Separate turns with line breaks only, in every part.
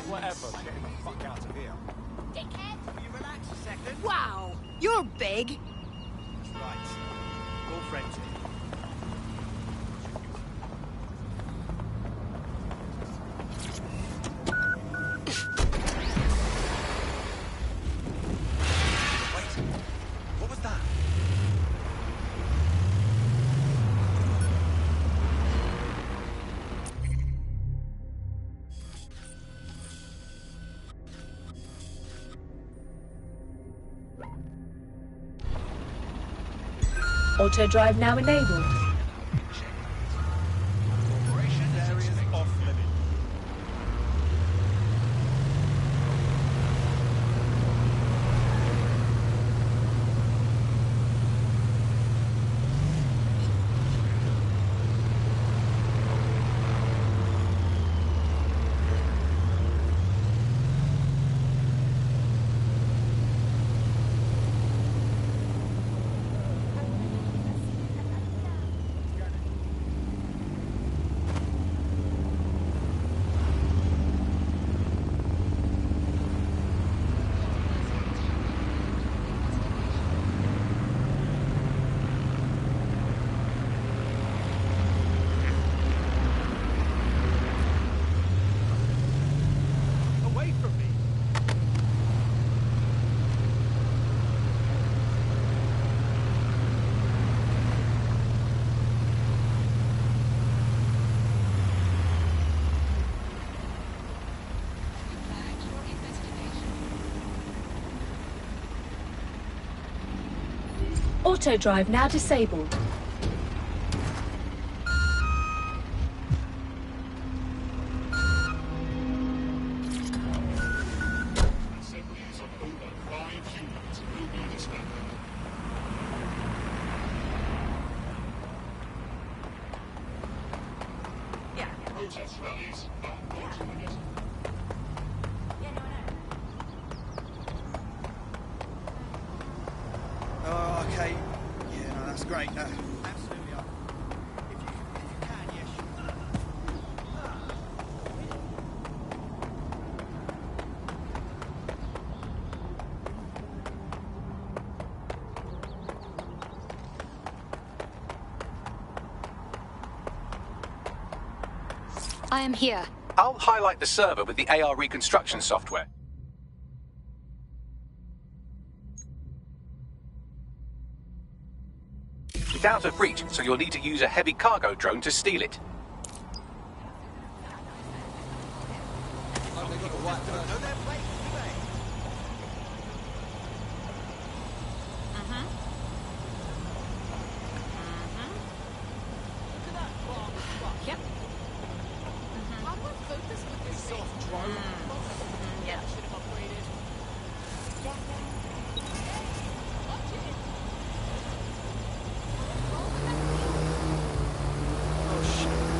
Whatever, getting the fuck out of here.
Dickhead!
Will you relax a second?
Wow, you're big.
Right. All friends here.
Auto drive now enabled.
Operation areas off limit.
Auto drive now disabled.
Oh, okay. Yeah, no, that's great. Absolutely. If you can, yes.
I am here.
I'll highlight the server with the AR reconstruction software. It's out of reach, so you'll need to use a heavy cargo drone to steal it.
Oh, shit.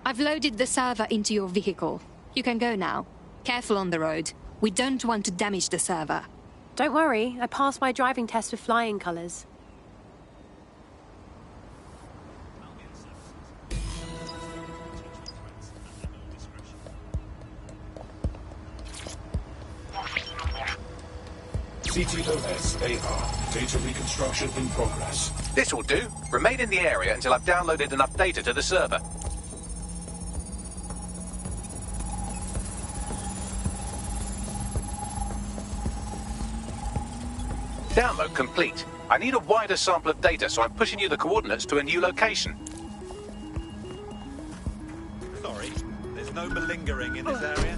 I've loaded the server into your vehicle. You can go now. Careful on the road. We don't want to damage the server.
Don't worry, I passed my driving test with flying colours.
CTOS AR. Data reconstruction in progress.
This will do. Remain in the area until I've downloaded enough data to the server. Download complete. I need a wider sample of data, so I'm pushing you the coordinates to a new location.
Sorry, there's no malingering in this area.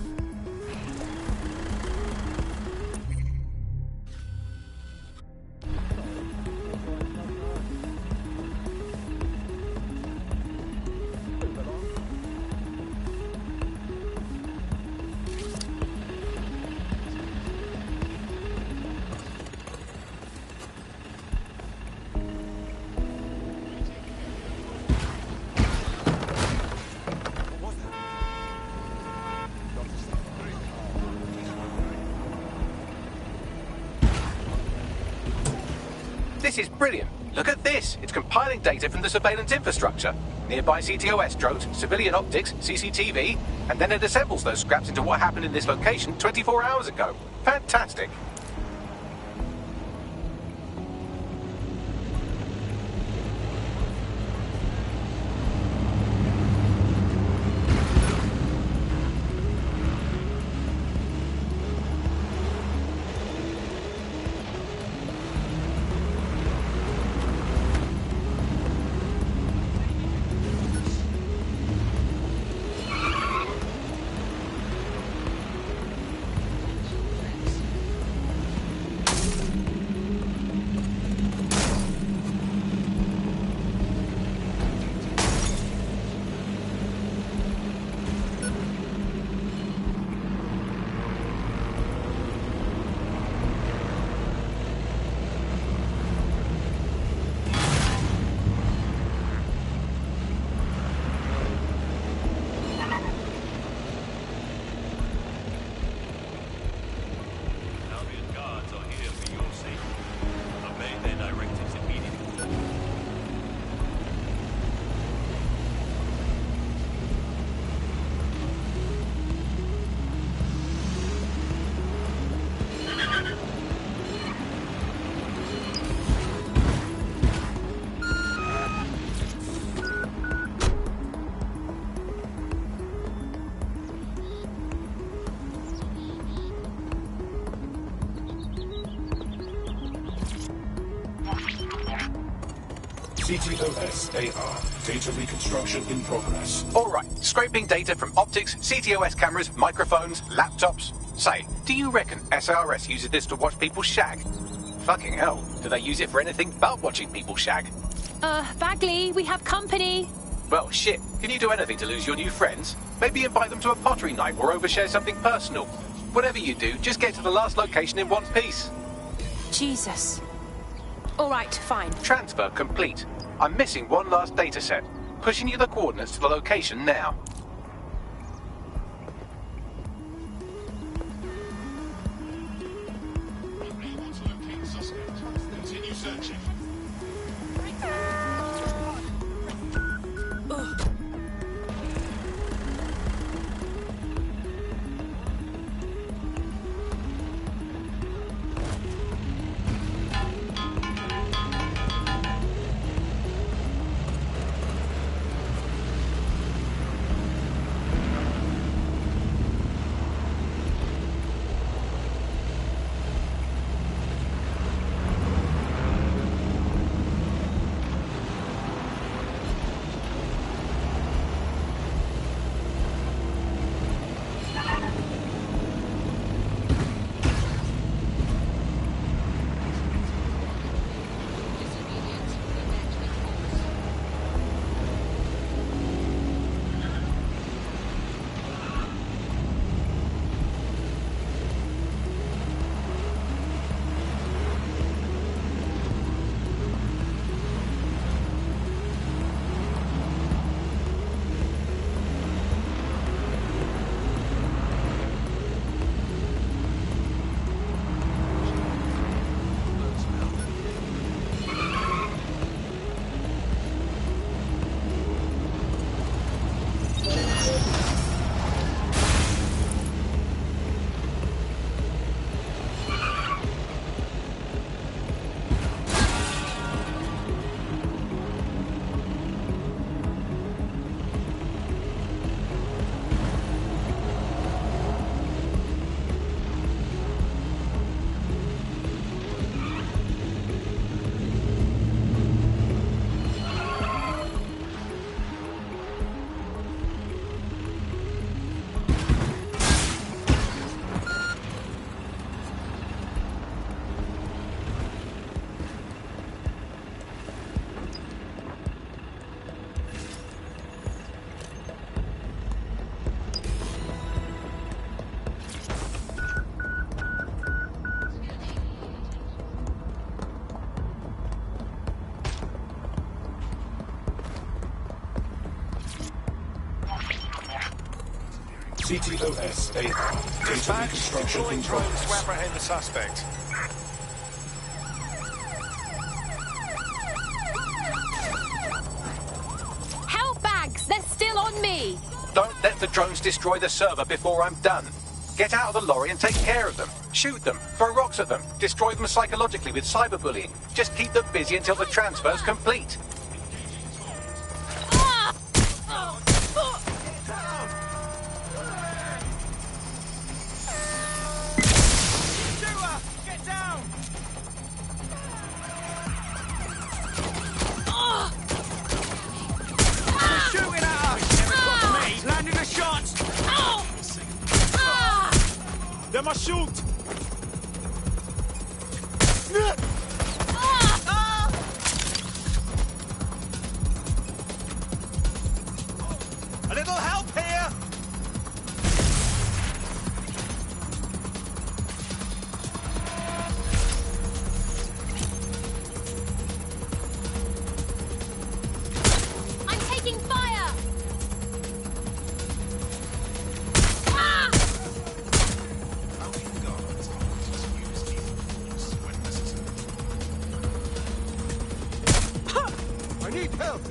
This is brilliant. Look at this. It's compiling data from the surveillance infrastructure. Nearby CTOS drones, civilian optics, CCTV, and then it assembles those scraps into what happened in this location 24 hours ago. Fantastic.
CTOS AR. Data reconstruction in progress.
All right, scraping data from optics, CTOS cameras, microphones, laptops. Say, do you reckon SRS uses this to watch people shag? Fucking hell, do they use it for anything but watching people shag?
Bagley, we have company.
Well, shit, can you do anything to lose your new friends? Maybe invite them to a pottery night or overshare something personal. Whatever you do, just get to the last location in one piece.
Jesus. All right, fine.
Transfer complete. I'm missing one last data set. Pushing you the coordinates to the location now.
Continue searching. CTOS AR. Data
Badge
reconstruction
deploying
in
drones to
progress.
apprehend the suspect.
Help bags! They're still on me!
Don't let the drones destroy the server before I'm done. Get out of the lorry and take care of them. Shoot them, throw rocks at them, destroy them psychologically with cyberbullying. Just keep them busy until the transfer's complete.
Get down! They're shooting at us! Never got me! Landing the shots! They must shoot!
A little help here!
I'm taking fire!
I need help!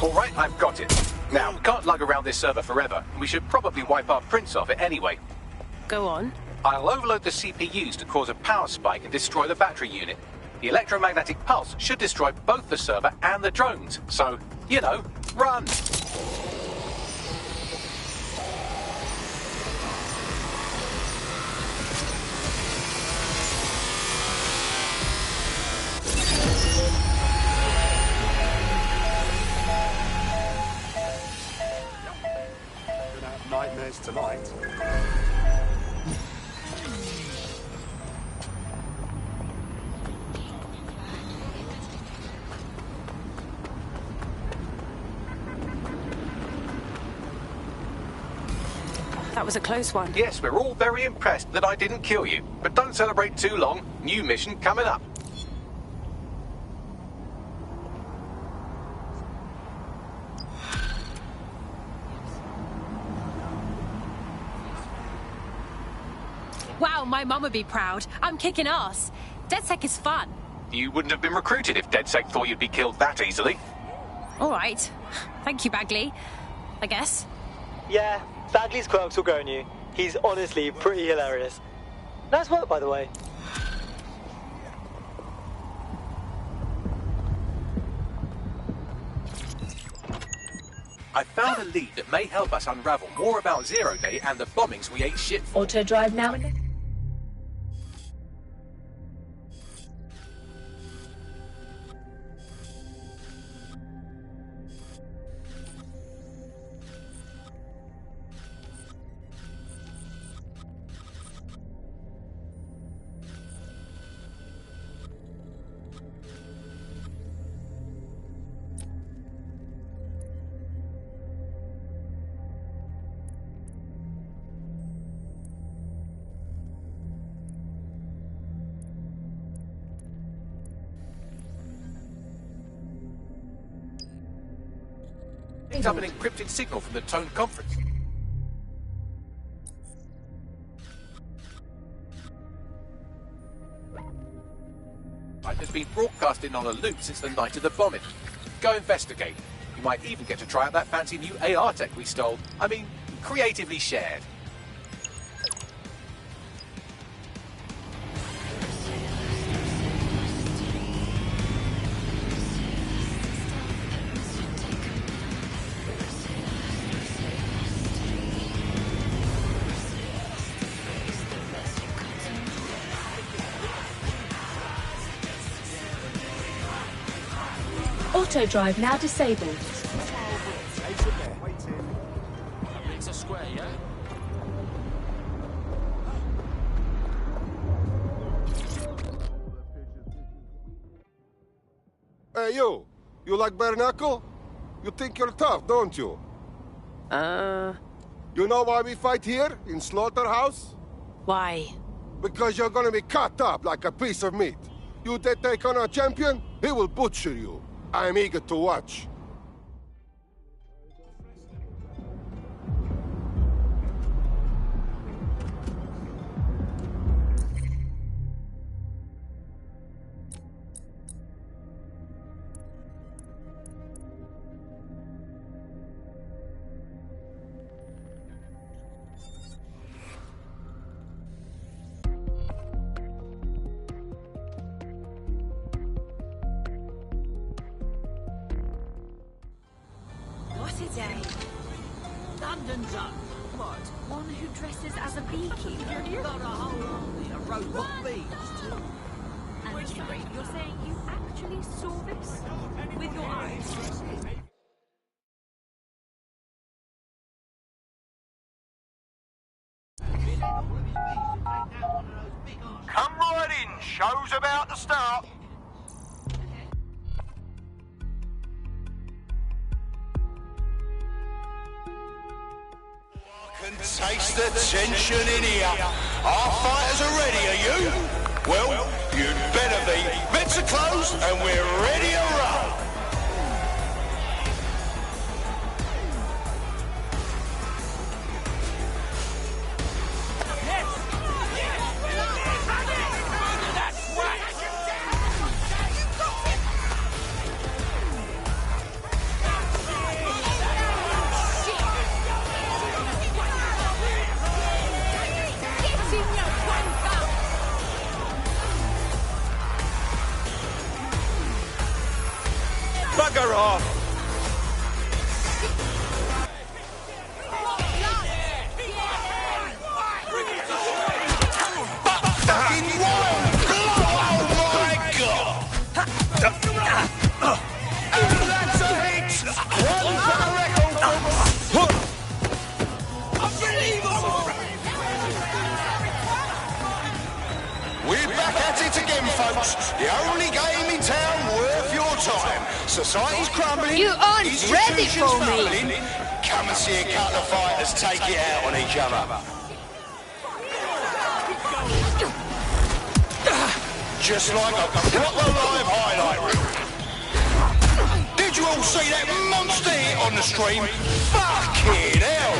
All right, I've got it. Now, we can't lug around this server forever. We should probably wipe our prints off it anyway.
Go on.
I'll overload the CPUs to cause a power spike and destroy the battery unit. The electromagnetic pulse should destroy both the server and the drones. So, you know, run!
Gonna have nightmares tonight.
That was a close one.
Yes, we're all very impressed that I didn't kill you. But don't celebrate too long. New mission coming up.
Wow, my mum would be proud. I'm kicking ass. DedSec is fun.
You wouldn't have been recruited if DedSec thought you'd be killed that easily.
All right. Thank you, Bagley. I guess.
Yeah, Bagley's quirks will grow on you. He's honestly pretty hilarious. Nice work, by the way.
I found a lead that may help us unravel more about Zero Day and the bombings we ate shit for.
Auto drive now.
Picked up an encrypted signal from the Tone conference. It has been broadcasting on a loop since the night of the bombing. Go investigate. You might even get to try out that fancy new AR tech we stole. I mean, creatively shared.
Auto drive now disabled.
It's a square, yeah?
Hey, you! You like bare knuckle? You think you're tough, don't you? You know why we fight here, in Slaughterhouse?
Why?
Because you're gonna be cut up like a piece of meat. You take on a champion, he will butcher you. I'm eager to watch.
What a day.
London's up. What?
One who dresses as a beekeeper.
You've got a whole army of robot bees, too.
And you're saying you actually saw this with your eyes?
Come right in, show's about to start.
Can taste the tension in here. Our fighters are ready, are you? Well, you'd better be. Bits are closed and we're ready to roll.
Bugger off!
Fucking wild! Oh my God! And that's a hit! One for the record! Unbelievable! We're back at it again, folks. The only game in town worth your time. Society's crumbling.
You aren't ready
institutions
for me.
failing. Come and see a couple of fighters take it out on each other. Just like a proper live highlight reel. Did you all see that monster hit on the stream? Fucking hell!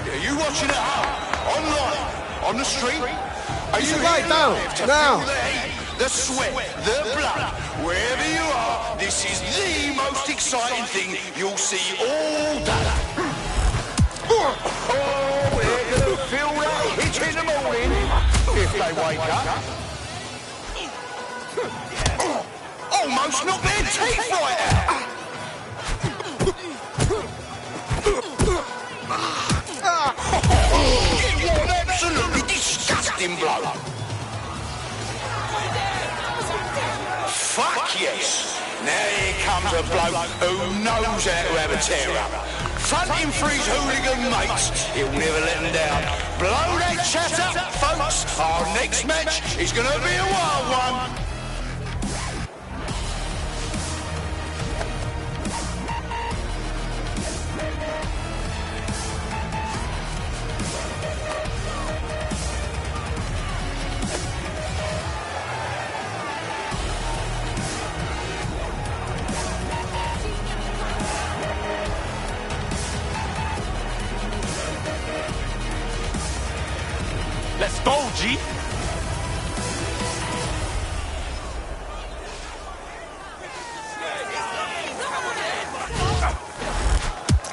Are you watching at home? Online? On the street? Are you
right down, now.
The heat, the sweat, the blood, wherever you are, this is the most exciting thing you'll see all day. Oh, we're gonna feel that hit in the morning if they wake up. Almost knocked their teeth right out. It was an absolutely disgusting blow. Fuck yes. Now here comes a bloke who knows how to have a tear up. Fronting for his hooligan mates, he'll never let them down. Blow that chat up, folks. Our next match is going to be a wild one.
Let's go, G!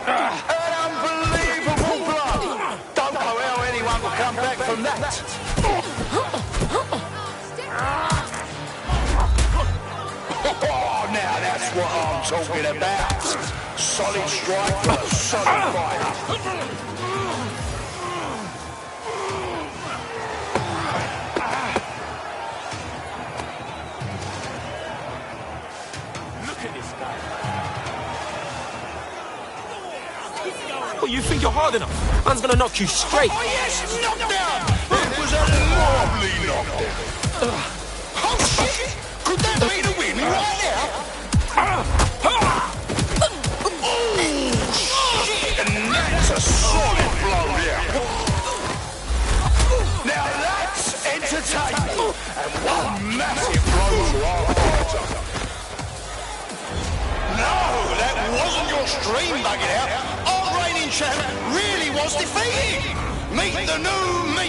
An unbelievable blow! Don't know how anyone will come back from that. Oh, now that's what I'm talking about. Solid strike for a solid fighter.
Oh, you think you're hard enough? Man's gonna knock you straight.
Oh, yes, knockdown! It was a lovely knockdown. Oh, shit! Could that be the win right now? Oh, shit! And that's a solid blow there. entertainment and one massive blow to our fighter. No, that wasn't your stream bugging out. Our reigning champ really was defeated. Meet the new me.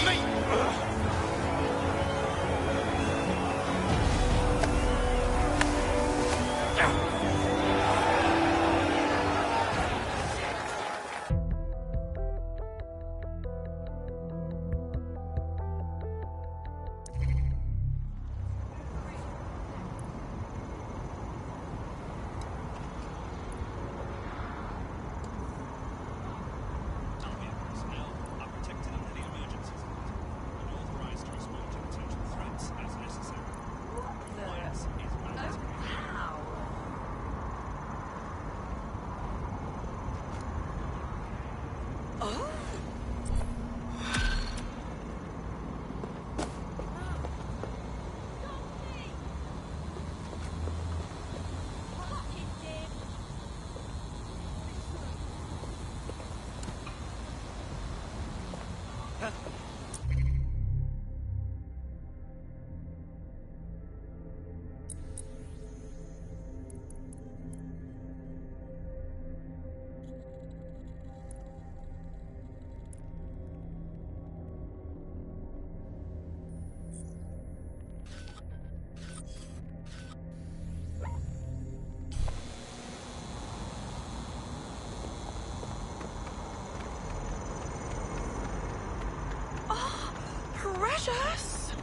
Precious!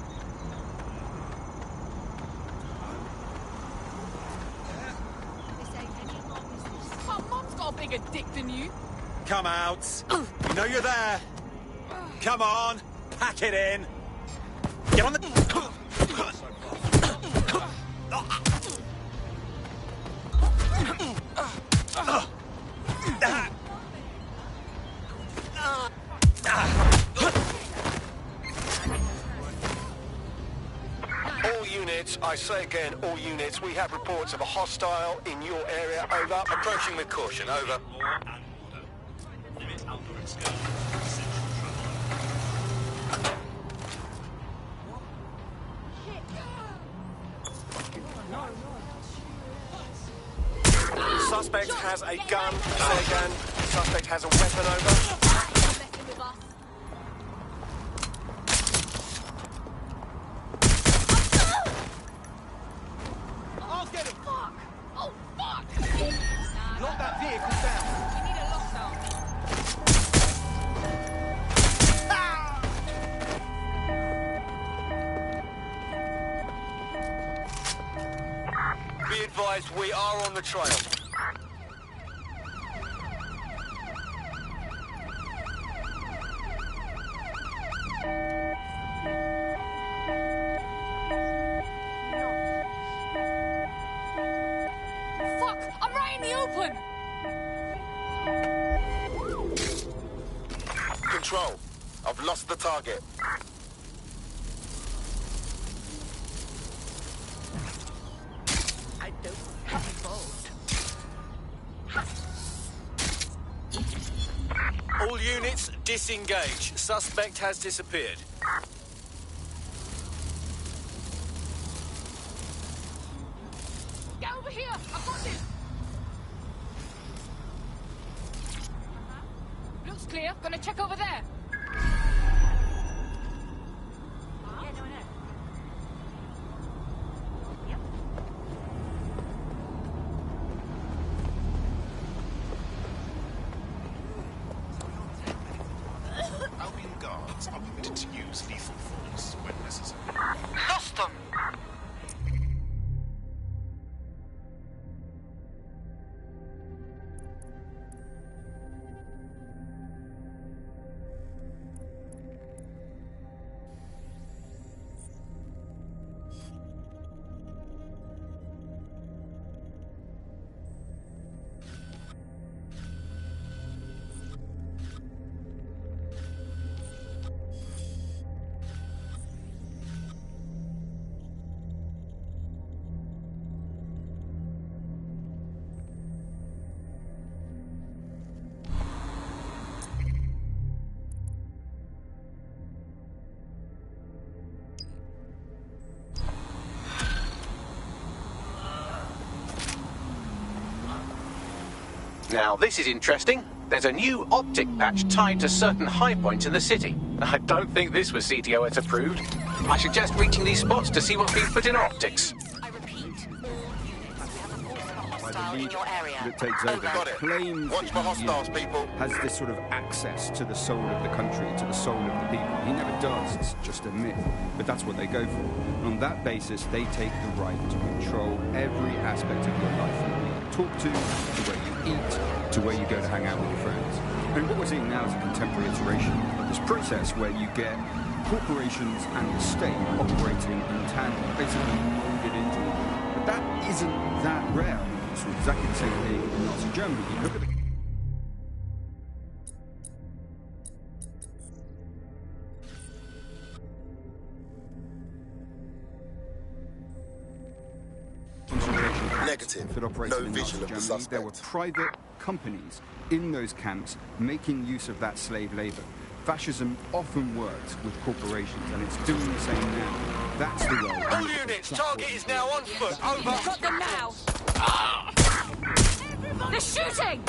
My mum's got a bigger dick than you.
Come out. We know you're there. Come on. Pack it in. Get on the...
All units, I say again, all units, we have reports of a hostile in your area. Over. Approaching with caution. Over. Suspect has a gun. Say again. Suspect has a weapon. Over.
I'll get him.
Fuck! Oh, fuck!
Lock that vehicle down.
You need a lockdown.
Be advised, we are on the trail.
Fuck! I'm right in the open!
Control. I've lost the target.
I don't have involved.
All units, disengage. Suspect has disappeared.
Get over here! I've got this! Looks clear. Gonna check over there.
Albion guards are permitted to use lethal force when necessary.
Lost them!
Now, this is interesting. There's a new optic patch tied to certain high points in the city. I don't think this was CTOS approved. I suggest reaching these spots to see what's being put in optics.
I repeat, hostile in your area.
That takes over.
Got it.
Claims
Watch for hostiles, people.
Has this sort of access to the soul of the country, to the soul of the people. He never does. It's just a myth. But that's what they go for. And on that basis, they take the right to control every aspect of your life. From who you talk to where you eat, to where you go to hang out with your friends. And what we're seeing now is a contemporary iteration of this process where you get corporations and the state operating in tandem, basically molded into them. But that isn't that rare. It's exactly the same thing in Nazi Germany. You look at the
Negative.
that operated
No
in
visual
Nazi
of the
Germany. There were
suspect.
private companies in those camps making use of that slave labor. Fascism often works with corporations, and it's doing the same now. That's the role.
All units, target is now on foot. Over.
Got them now. They're shooting!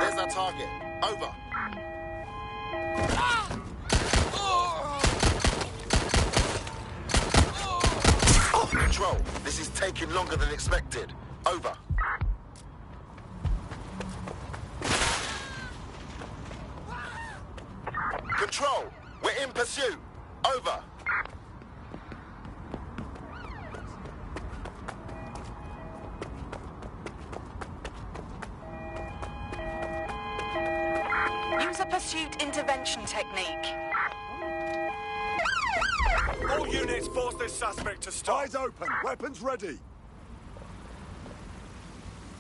There's our target. Over. Control, this is taking longer than expected. Over. Control, we're in pursuit. Over.
Use a pursuit intervention technique.
All units, force this suspect to stop.
Eyes open, weapons ready.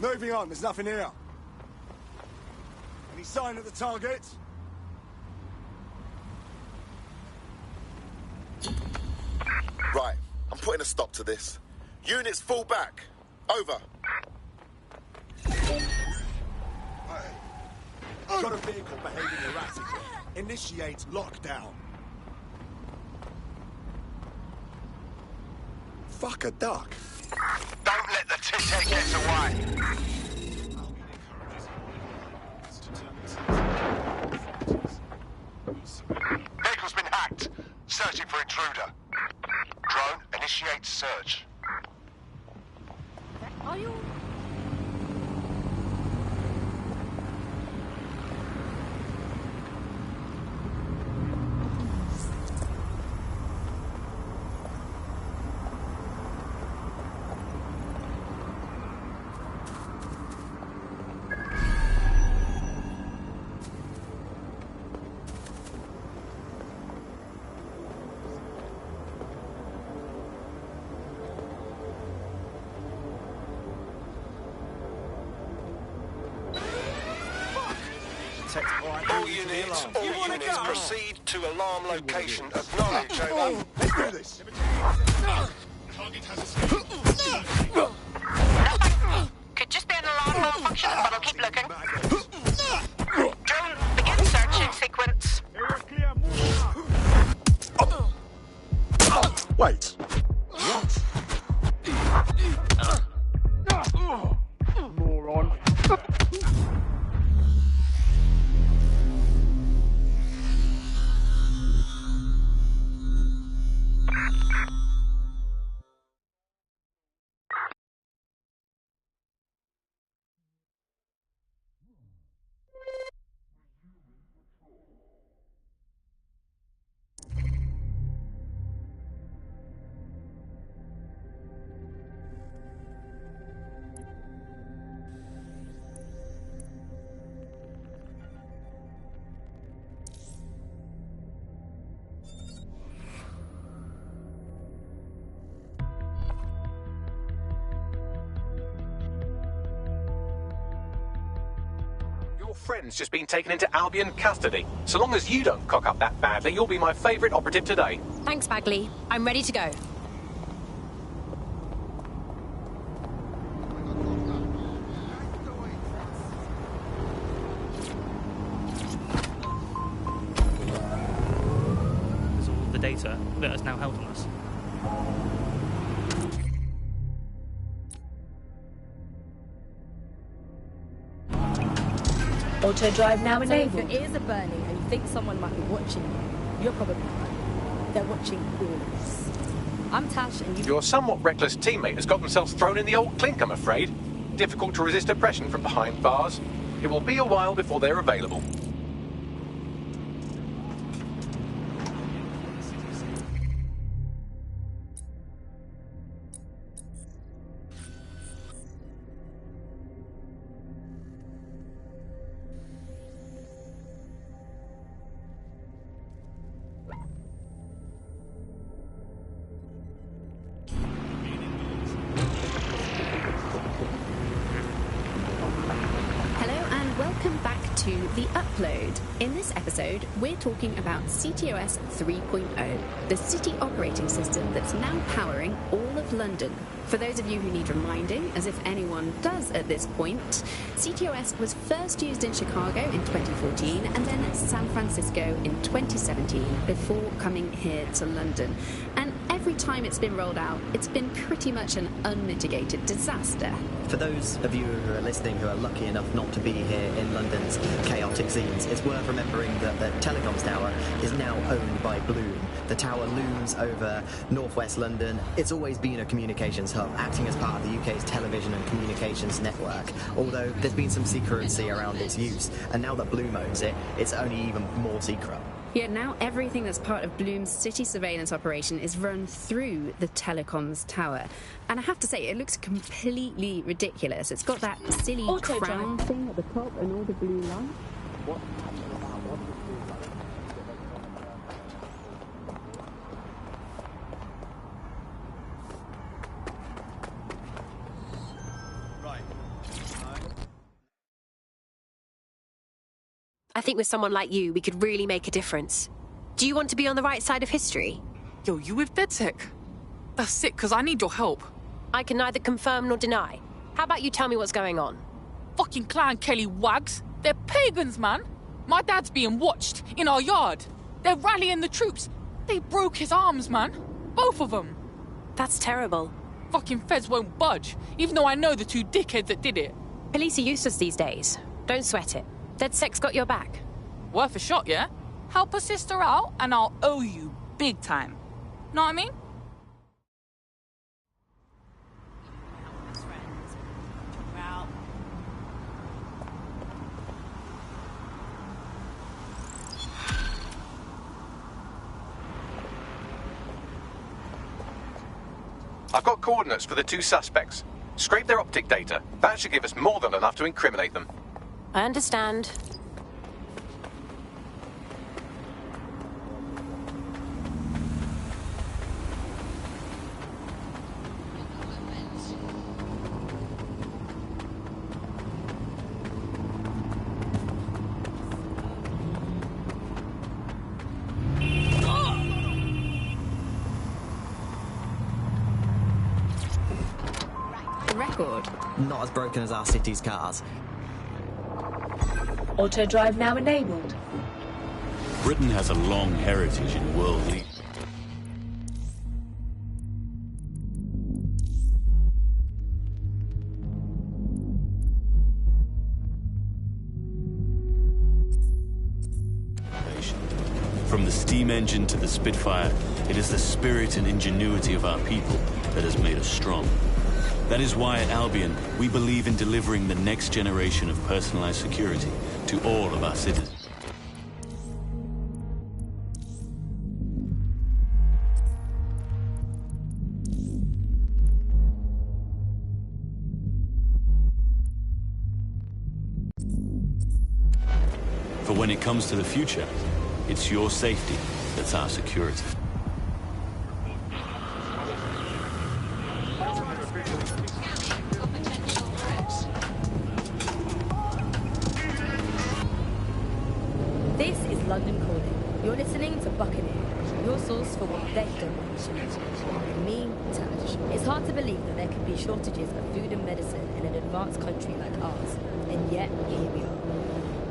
Moving on, there's nothing here. Any sign of the target?
Right, I'm putting a stop to this. Units fall back. Over.
Got a vehicle behaving erratically. Initiate lockdown. Fuck a duck.
Don't let the tit get away. Vehicle's been hacked. Searching for intruder. Drone, initiate search.
Are you...
All units, proceed to alarm location. Acknowledge, over.
Let's do this.
Could just be an alarm malfunction, but I'll keep looking. Drone, begin searching sequence.
Wait. Moron.
Your friend's just been taken into Albion custody. So long as you don't cock up that badly, you'll be my favourite operative today.
Thanks, Bagley. I'm ready to go.
that has now held on us.
Auto drive now
So if
enabled.
your ears are burning and you think someone might be watching you, you're probably right. They're watching all of us. I'm Tash and you...
Your somewhat reckless teammate has got themselves thrown in the old clink, I'm afraid. Difficult to resist oppression from behind bars. It will be a while before they're available.
Welcome back to The Upload. In this episode, we're talking about CTOS 3.0, the city operating system that's now powering all of London. For those of you who need reminding, as if anyone does at this point, CTOS was first used in Chicago in 2014 and then San Francisco in 2017 before coming here to London. And every time it's been rolled out, it's been pretty much an unmitigated disaster.
For those of you who are listening who are lucky enough not to be here in London's chaotic scenes, it's worth remembering that the telecoms tower is now owned by Bloom. The tower looms over northwest London. It's always been a communications hub, acting as part of the UK's television and communications network, although there's been some secrecy around its use, and now that Bloom owns it, it's only even more secret.
Yet now everything that's part of Bloom's city surveillance operation is run through the telecoms tower. And I have to say, it looks completely ridiculous. It's got that silly crown thing at the top and all the blue lights. What?
I think with someone like you, we could really make a difference. Do you want to be on the right side of history?
Yo, you with DedSec? That's sick, because I need your help.
I can neither confirm nor deny. How about you tell me what's going on?
Fucking Clan Kelly wags. They're pagans, man. My dad's being watched in our yard. They're rallying the troops. They broke his arms, man. Both of them.
That's terrible.
Fucking feds won't budge, even though I know the two dickheads that did it.
Police are useless these days. Don't sweat it. DedSec's got your back.
Worth a shot, yeah? Help a sister out, and I'll owe you big time. Know what I mean?
I've got coordinates for the two suspects. Scrape their optic data. That should give us more than enough to incriminate them.
I understand.
Record.
Not as broken as our city's cars.
Auto drive now enabled.
Britain has a long heritage in world leadership. From the steam engine to the Spitfire, it is the spirit and ingenuity of our people that has made us strong. That is why at Albion, we believe in delivering the next generation of personalized security to all of our citizens. For when it comes to the future, it's your safety that's our security.
This is London Calling. You're listening to Buccaneer, your source for what they've done nationally. And me, Tash. It's hard to believe that there can be shortages of food and medicine in an advanced country like ours, and yet here we are.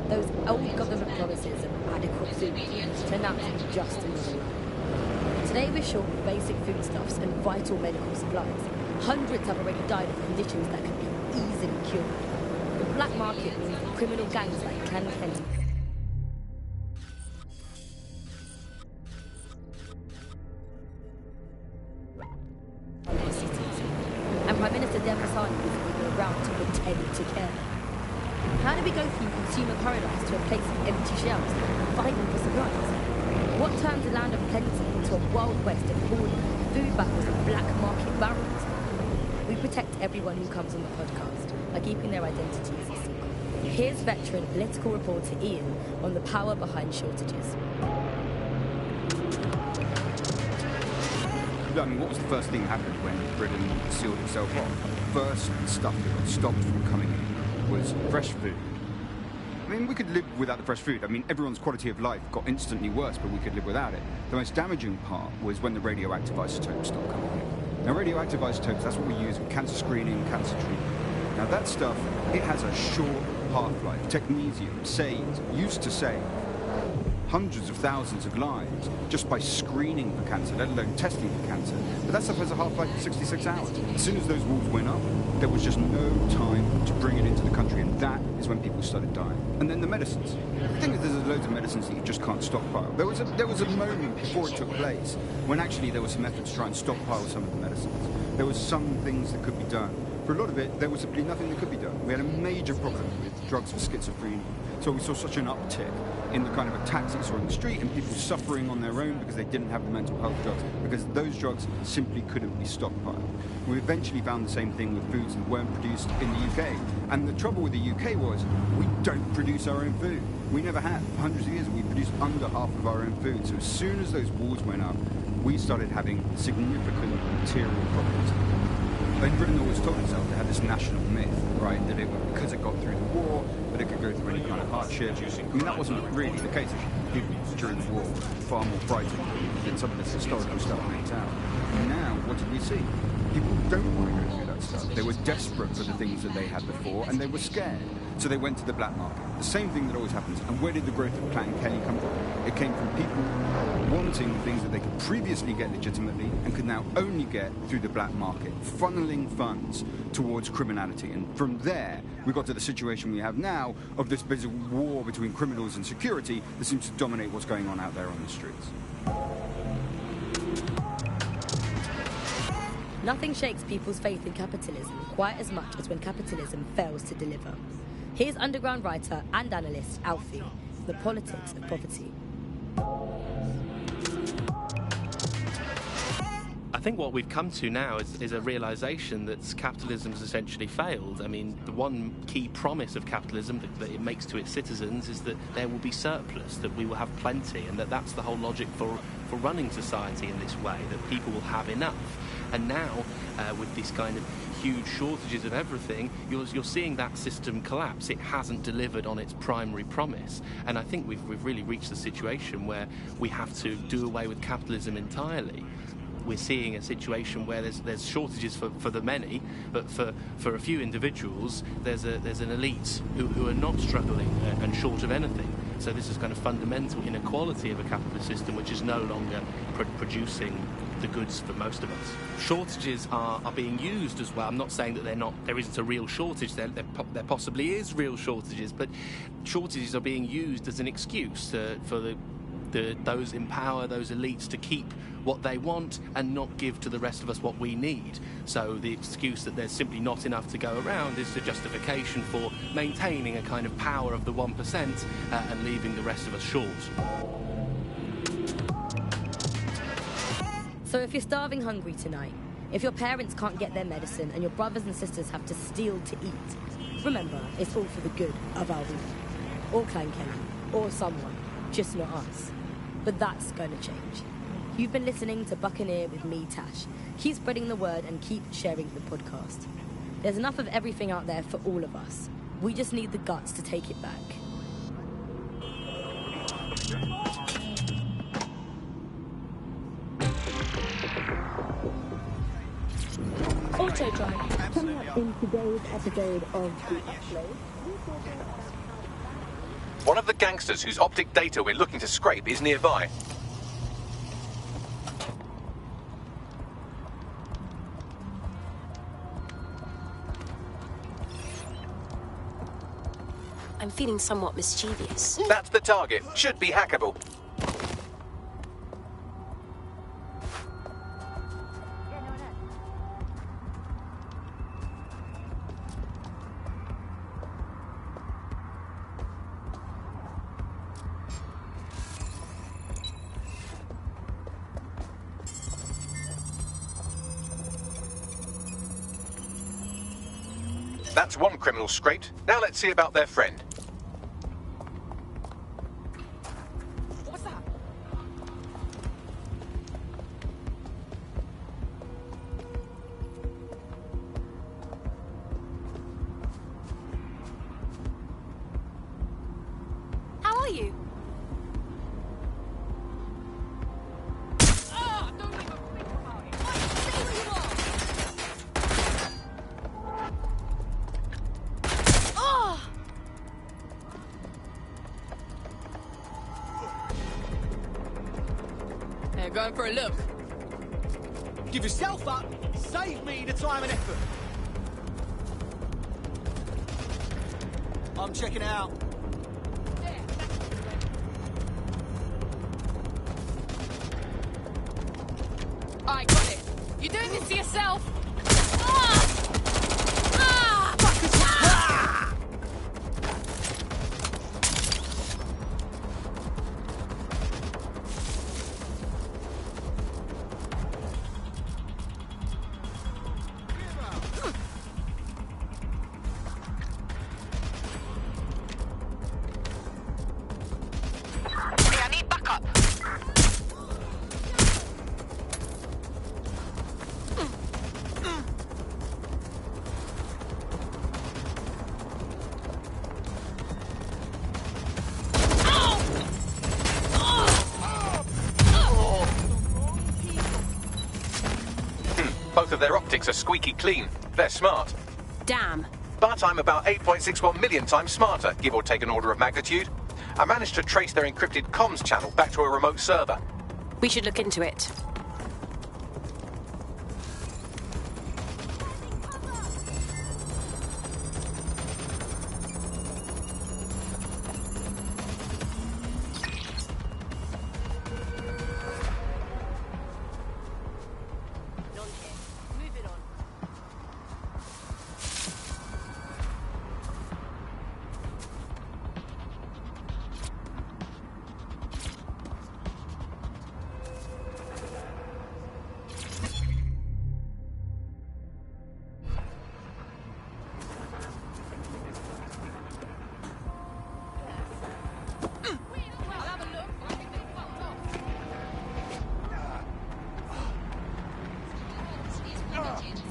Those old government promises of adequate food turned out to be just another lie. Today we're short of basic foodstuffs and vital medical supplies. Hundreds have already died of conditions that can be easily cured. The black market means that criminal gangs like Clan Kenny and Prime Minister Devasani isn't even around to pretend to care. How do we go from consumer paradise to a place of empty shelves, fighting for supplies? What turns a land of plenty into a wild west of hoarding, food battles and black market barons? We protect everyone who comes on the podcast by keeping their identities a secret. Here's veteran political reporter Ian on the power behind shortages.
I mean, what was the first thing that happened when Britain sealed itself off? First stuff that got stopped from coming in was fresh food. I mean, we could live without the fresh food. I mean, everyone's quality of life got instantly worse, but we could live without it. The most damaging part was when the radioactive isotopes stopped coming in. Now, radioactive isotopes, that's what we use for cancer screening, cancer treatment. Now, that stuff, it has a short half-life. Technetium used to save hundreds of thousands of lives just by screening for cancer, let alone testing for cancer. But that stuff has a half-life of 66 hours. As soon as those walls went up, there was just no time to bring it into the country, and that is when people started dying. And then the medicines. The thing is, there's loads of medicines that you just can't stockpile. There was a moment before it took place when actually there was some effort to try and stockpile some of the medicines. There was some things that could be done. For a lot of it, there was simply nothing that could be done. We had a major problem with drugs for schizophrenia. So we saw such an uptick in the kind of attacks that you saw in the street and people suffering on their own because they didn't have the mental health drugs, because those drugs simply couldn't be stockpiled. We eventually found the same thing with foods that weren't produced in the UK. And the trouble with the UK was we don't produce our own food. We never have. For hundreds of years, we produced under half of our own food. So as soon as those walls went up, we started having significant material problems. But Britain always told itself it had this national myth, right, that it would, because it got through the war, that it could go through any kind of hardship. I mean, that wasn't really the case. People during the war were far more frightened than some of this historical stuff makes out. And now, what did we see? People don't want to go through that stuff. They were desperate for the things that they had before, and they were scared. So they went to the black market. The same thing that always happens. And where did the growth of Clan Kenny come from? It came from people wanting things that they could previously get legitimately and could now only get through the black market, funneling funds towards criminality. And from there, we got to the situation we have now of this basic war between criminals and security that seems to dominate what's going on out there on the streets.
Nothing shakes people's faith in capitalism quite as much as when capitalism fails to deliver. Here's underground writer and analyst Alfie, The Politics of Poverty.
I think what we've come to now is a realisation that capitalism has essentially failed. I mean, the one key promise of capitalism that it makes to its citizens is that there will be surplus, that we will have plenty, and that's the whole logic for running society in this way, that people will have enough. And now, with this kind of huge shortages of everything, you're seeing that system collapse. It hasn't delivered on its primary promise. And I think we've really reached the situation where we have to do away with capitalism entirely. We're seeing a situation where there's shortages for the many, but for a few individuals, there's an elite who are not struggling and short of anything. So this is kind of fundamental inequality of a capitalist system, which is no longer producing the goods for most of us. Shortages are being used as well. I'm not saying that there isn't a real shortage. There possibly is real shortages, but shortages are being used as an excuse for those in power, those elites, to keep what they want and not give to the rest of us what we need. So the excuse that there's simply not enough to go around is the justification for maintaining a kind of power of the 1% and leaving the rest of us short.
So if you're starving hungry tonight, if your parents can't get their medicine and your brothers and sisters have to steal to eat, remember, it's all for the good of our region. Or Clan Kenny, or someone, just not us. But that's going to change. You've been listening to Buccaneer with me, Tash. Keep spreading the word and keep sharing the podcast. There's enough of everything out there for all of us. We just need the guts to take it back.
Auto Drive, coming up in today's episode of The Upload.
One of the gangsters whose optic data we're looking to scrape is nearby.
I'm feeling somewhat mischievous.
That's the target. Should be hackable. That's one criminal scraped. Now let's see about their friend.
What's that?
How are you?
Going for a look.
Give yourself up. Save me the time and effort. I'm checking it out.
I got it. You're doing this to yourself.
Both of their optics are squeaky clean. They're smart.
Damn.
But I'm about 8.61 million times smarter, give or take an order of magnitude. I managed to trace their encrypted comms channel back to a remote server.
We should look into it.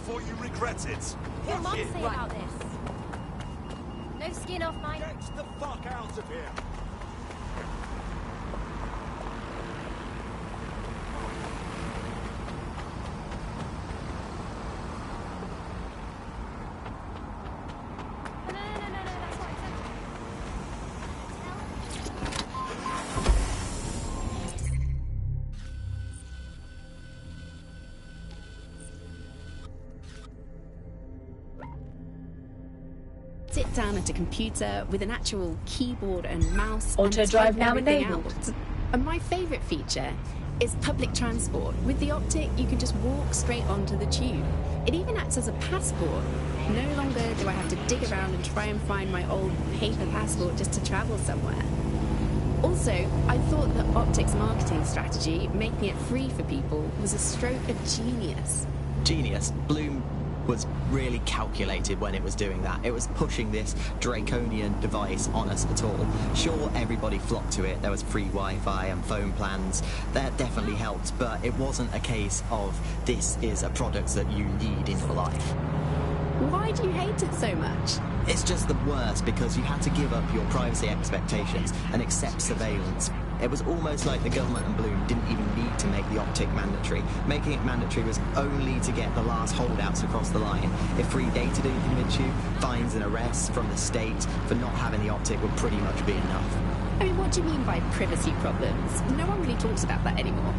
Before you regret it.
What did Mum say about this? No skin off mine.
Get the fuck out of here.
Sit down at a computer with an actual keyboard and mouse.
Auto
and
drive
type
now
everything
enabled.
out. And my favourite feature is public transport. With the optic, you can just walk straight onto the tube. It even acts as a passport. No longer do I have to dig around and try and find my old paper passport just to travel somewhere. Also, I thought the optics marketing strategy, making it free for people, was a stroke of genius.
Genius. Bloom was really calculated when it was doing that. It was pushing this draconian device on us at all. Sure, everybody flocked to it. There was free Wi-Fi and phone plans. That definitely helped, but it wasn't a case of this is a product that you need in your life.
Why do you hate it so much?
It's just the worst because you had to give up your privacy expectations and accept surveillance. It was almost like the government and Bloom didn't even need to make the optic mandatory. Making it mandatory was only to get the last holdouts across the line. If free data didn't convince you, fines and arrests from the state for not having the optic would pretty much be enough.
I mean, what do you mean by privacy problems? No one really talks about that anymore.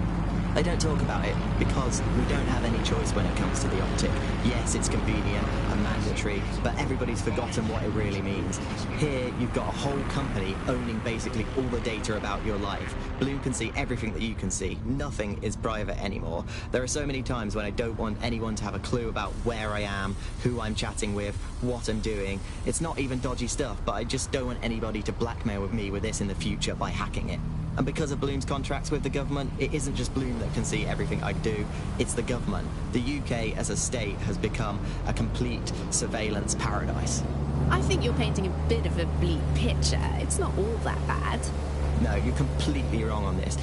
They don't talk about it because we don't have any choice when it comes to the optic. Yes, it's convenient and mandatory, but everybody's forgotten what it really means. Here, you've got a whole company owning basically all the data about your life. Bloom can see everything that you can see. Nothing is private anymore. There are so many times when I don't want anyone to have a clue about where I am, who I'm chatting with, what I'm doing. It's not even dodgy stuff, but I just don't want anybody to blackmail with me with this in the future by hacking it. And because of Bloom's contracts with the government, it isn't just Bloom that can see everything I do, it's the government. The UK as a state has become a complete surveillance paradise.
I think you're painting a bit of a bleak picture. It's not all that bad.
No, you're completely wrong on this.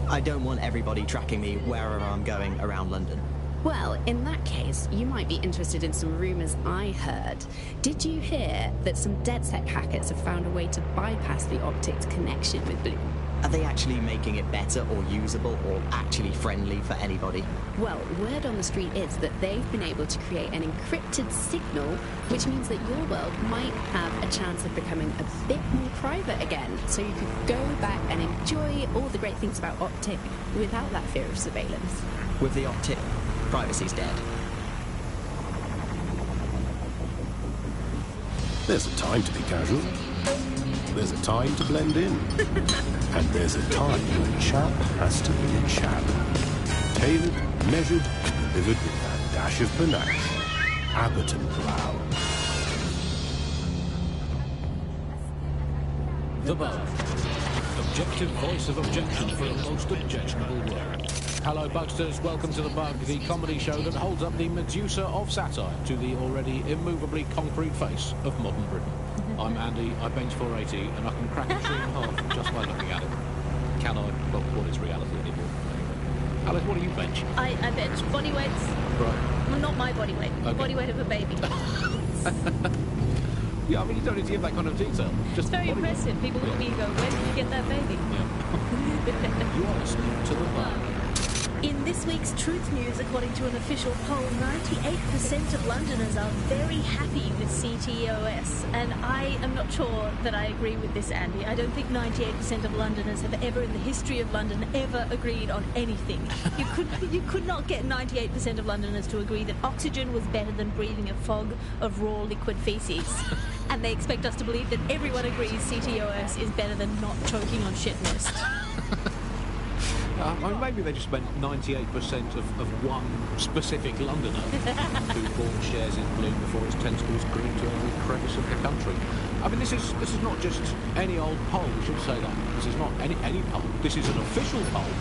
I don't want everybody tracking me wherever I'm going around London.
Well, in that case, you might be interested in some rumours I heard. Did you hear that some DedSec hackers have found a way to bypass the optics connection with Bloom?
Are they actually making it better or usable or actually friendly for anybody?
Well, word on the street is that they've been able to create an encrypted signal, which means that your world might have a chance of becoming a bit more private again, so you could go back and enjoy all the great things about optic without that fear of surveillance.
With the optic, privacy's dead.
There's a time to be casual. There's a time to blend in. And there's a time when chap has to be a chap. Tailored, measured, delivered with that dash of panache. Abberton Plough.
The Bug. Objective voice of objection for a most objectionable word. Hello, Bugsters. Welcome to The Bug, the comedy show that holds up the Medusa of satire to the already immovably concrete face of modern Britain. I'm Andy, I bench 480, and I can crack a tree in half just by looking at it. Can I? But what is reality anymore? Alice, what do you bench?
I bench body weights.
Right.
Well, not my body weight.
Okay.
Body weight of a baby.
Yeah, I mean, you don't need to give that kind of detail. Just
It's very impressive.
Weight.
People look at me and go, where did you get that baby?
Yeah. You are listening to The Bug.
In this week's Truth News, according to an official poll, 98% of Londoners are very happy with CTOS. And I am not sure that I agree with this, Andy. I don't think 98% of Londoners have ever in the history of London ever agreed on anything. You could not get 98% of Londoners to agree that oxygen was better than breathing a fog of raw liquid feces. And they expect us to believe that everyone agrees CTOS is better than not choking on shit mist.
I mean, maybe they just meant 98% of one specific Londoner who bought shares in Bloom before its tentacles grew to every crevice of the country. I mean, this is not just any old poll, we should say that. This is not any poll. This is an official poll,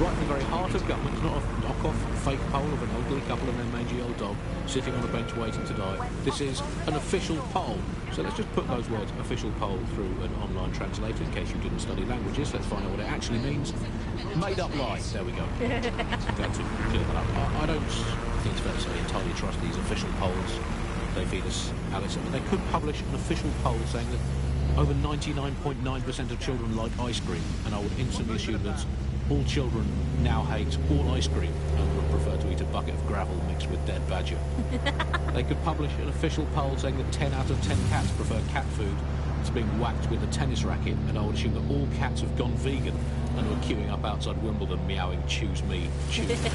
right in the very heart of government. It's not a knock-off fake poll of an elderly couple and their mangy old dog sitting on a bench waiting to die. This is an official poll. So let's just put those words, official poll, through an online translator in case you didn't study languages. Let's find out what it actually means. Made up lie. There we go. Glad to clear that up. I don't think it's fair to say entirely trust these official polls. They feed us, Alice. I mean, they could publish an official poll saying that over 99.9% of children like ice cream, and I would instantly assume that all children now hate all ice cream and would prefer to eat a bucket of gravel mixed with dead badger. They could publish an official poll saying that 10 out of 10 cats prefer cat food to being whacked with a tennis racket, and I would assume that all cats have gone vegan and are queuing up outside Wimbledon meowing, choose me, choose me.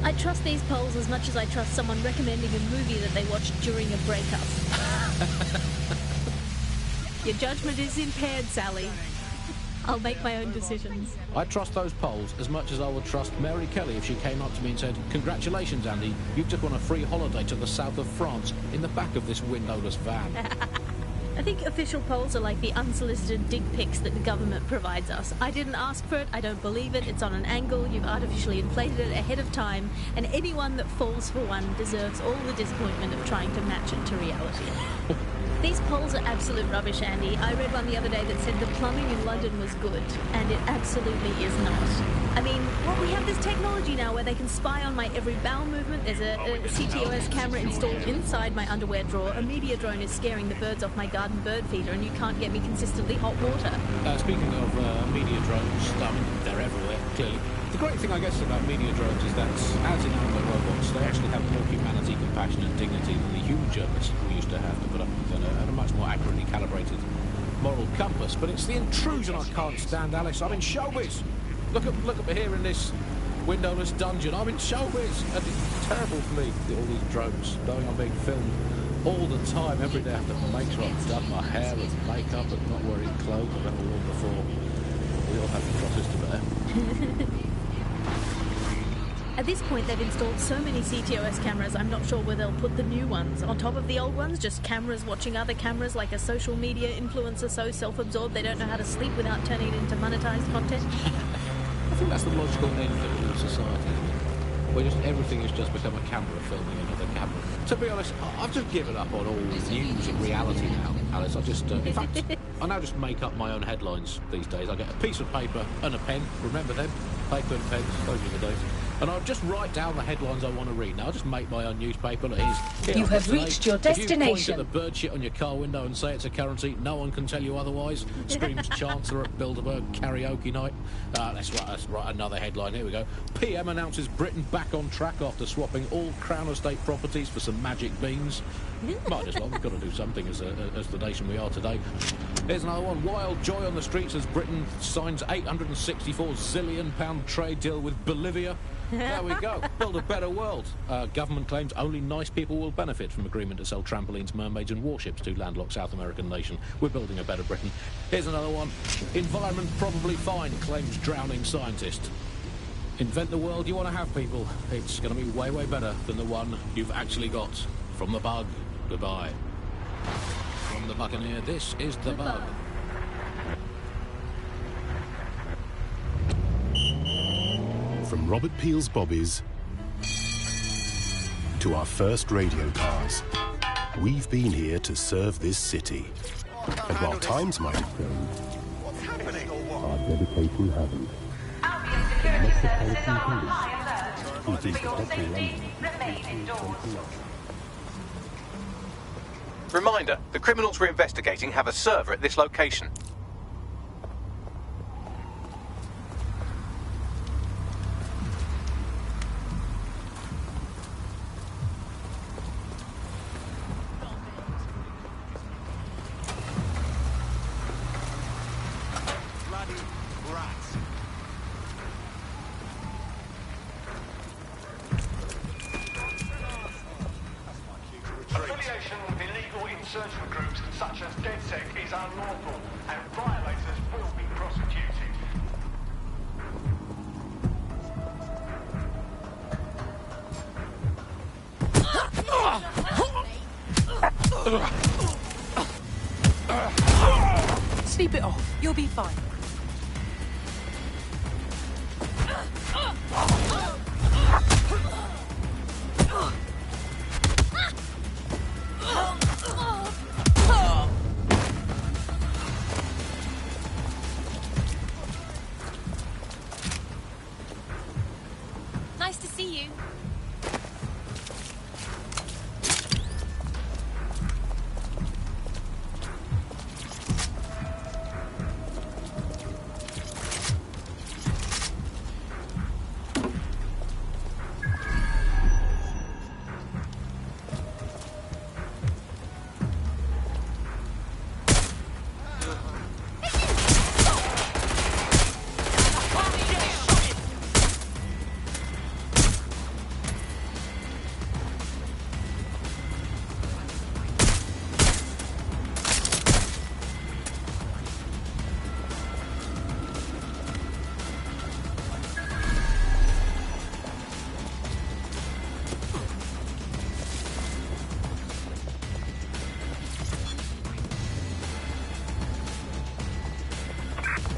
I trust these polls as much as I trust someone recommending a movie that they watched during a breakup. Your judgment is impaired, Sally. I'll make my own decisions.
I trust those polls as much as I would trust Mary Kelly if she came up to me and said, "Congratulations, Andy, you've just won a free holiday to the south of France in the back of this windowless van."
I think official polls are like the unsolicited dick pics that the government provides us. I didn't ask for it, I don't believe it, it's on an angle, you've artificially inflated it ahead of time, and anyone that falls for one deserves all the disappointment of trying to match it to reality. These polls are absolute rubbish, Andy. I read one the other day that said the plumbing in London was good, and it absolutely is not. I mean, well, we have this technology now where they can spy on my every bowel movement. There's a CTOS camera installed inside my underwear drawer. A media drone is scaring the birds off my garden bird feeder, and you can't get me consistently hot water.
Speaking of media drones, I mean, they're everywhere, clearly. The great thing, I guess, about media drones is that, as in other robots, they actually have more humanity, compassion and dignity than the human journalists we used to have to put up with, and a much more accurately calibrated moral compass. But it's the intrusion I can't stand, Alice. I'm in showbiz. Look at me here in this windowless dungeon. I'm in showbiz, and it's terrible for me, all these drones, knowing I'm being filmed all the time. Every day I have to make sure I've done my hair and makeup and not wearing clothes I've never worn before. We all have the crosses to bear.
At this point, they've installed so many CTOS cameras, I'm not sure where they'll put the new ones. On top of the old ones, just cameras watching other cameras, like a social media influencer so self-absorbed they don't know how to sleep without turning it into monetized content.
I think that's the logical end of society, where just everything has just become a camera filming another camera. To be honest, I've just given up on all news and reality now, Alice. I just, in fact, I now just make up my own headlines these days. I get a piece of paper and a pen. Remember them? Paper and pens. Those are the days. And I'll just write down the headlines I want to read. Now, I'll just make my own newspaper. Look,
you have reached your destination.
If you point at the bird shit on your car window and say it's a currency, no one can tell you otherwise. Screams Chancellor at Bilderberg karaoke night. Let's write another headline. Here we go. PM announces Britain back on track after swapping all Crown Estate properties for some magic beans. Might as well. We've got to do something as the nation we are today. Here's another one. Wild joy on the streets as Britain signs £864 zillion trade deal with Bolivia. There we go. Build a better world. Government claims only nice people will benefit from agreement to sell trampolines, mermaids and warships to landlocked South American nation. We're building a better Britain. Here's another one. Environment probably fine, claims drowning scientist. Invent the world you want to have, people. It's going to be way, way better than the one you've actually got. From the bug, goodbye. From the Buccaneer, this is the bug.
From Robert Peel's Bobbies to our first radio cars, we've been here to serve this city. And while times might have grown, our dedication hasn't. Metropolitan Police, keeping protecting London.
Reminder, the criminals we're investigating have a server at this location.
Affiliation with illegal insurgent groups such as DedSec is unlawful, and violators will be prosecuted.
Sleep it off. You'll be fine. Nice to see you.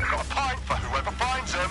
Got a pint for whoever finds them.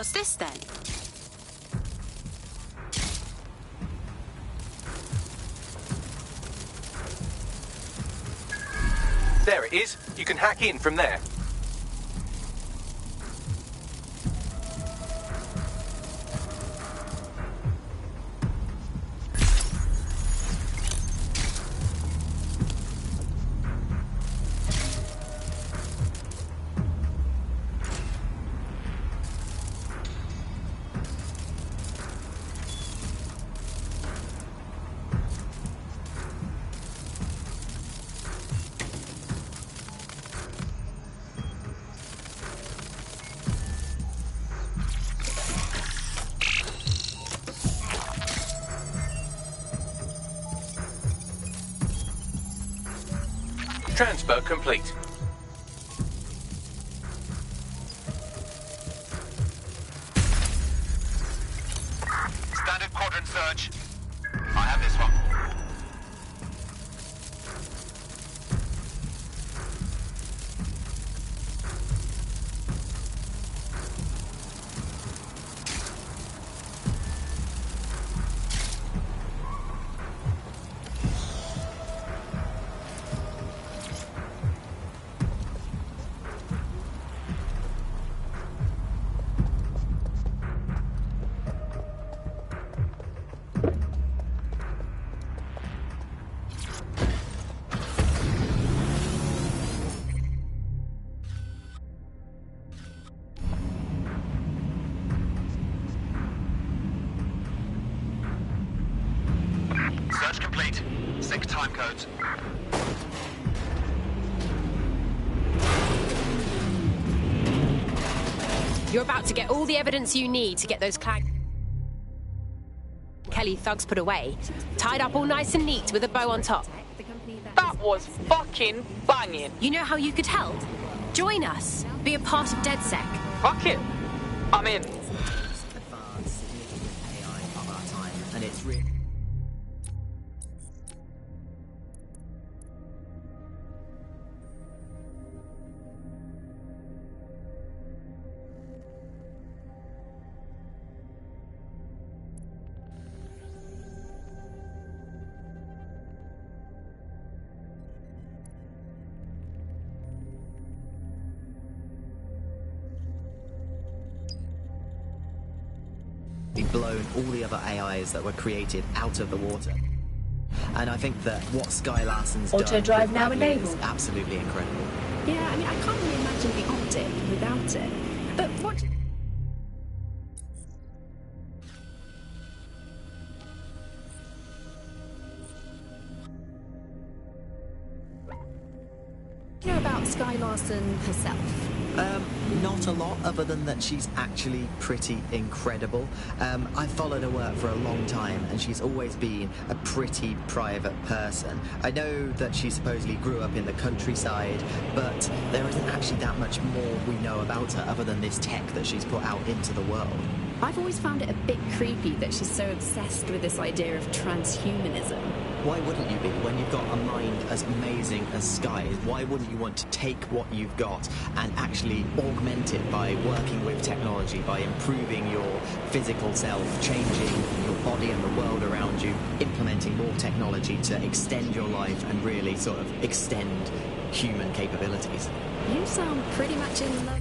What's this then?
There it is. You can hack in from there. Transfer complete.
Standard quadrant search. I have this one. Search complete. 6 time codes.
You're about to get all the evidence you need to get those Kelly thugs put away, tied up all nice and neat with a bow on top.
That was fucking banging.
You know how you could help? Join us. Be a part of DedSec.
Fuck it. I'm in.
Advanced, significant AI of our time, and it's really... blown all the other AIs that were created out of the water. And I think that what Sky Larson's
Auto
done
drive
with
now
Bradley is
enabled.
absolutely incredible.
Yeah, I mean, I can't really imagine the optic without it. But what... do you know about Sky Larson herself?
Not a lot, other than that she's actually pretty incredible. I've followed her work for a long time, and she's always been a pretty private person. I know that she supposedly grew up in the countryside, but there isn't actually that much more we know about her other than this tech that she's put out into the world.
I've always found it a bit creepy that she's so obsessed with this idea of transhumanism.
Why wouldn't you be? When you've got a mind as amazing as Sky's, why wouldn't you want to take what you've got and actually augment it by working with technology, by improving your physical self, changing your body and the world around you, implementing more technology to extend your life and really sort of extend human capabilities?
You sound pretty much in love.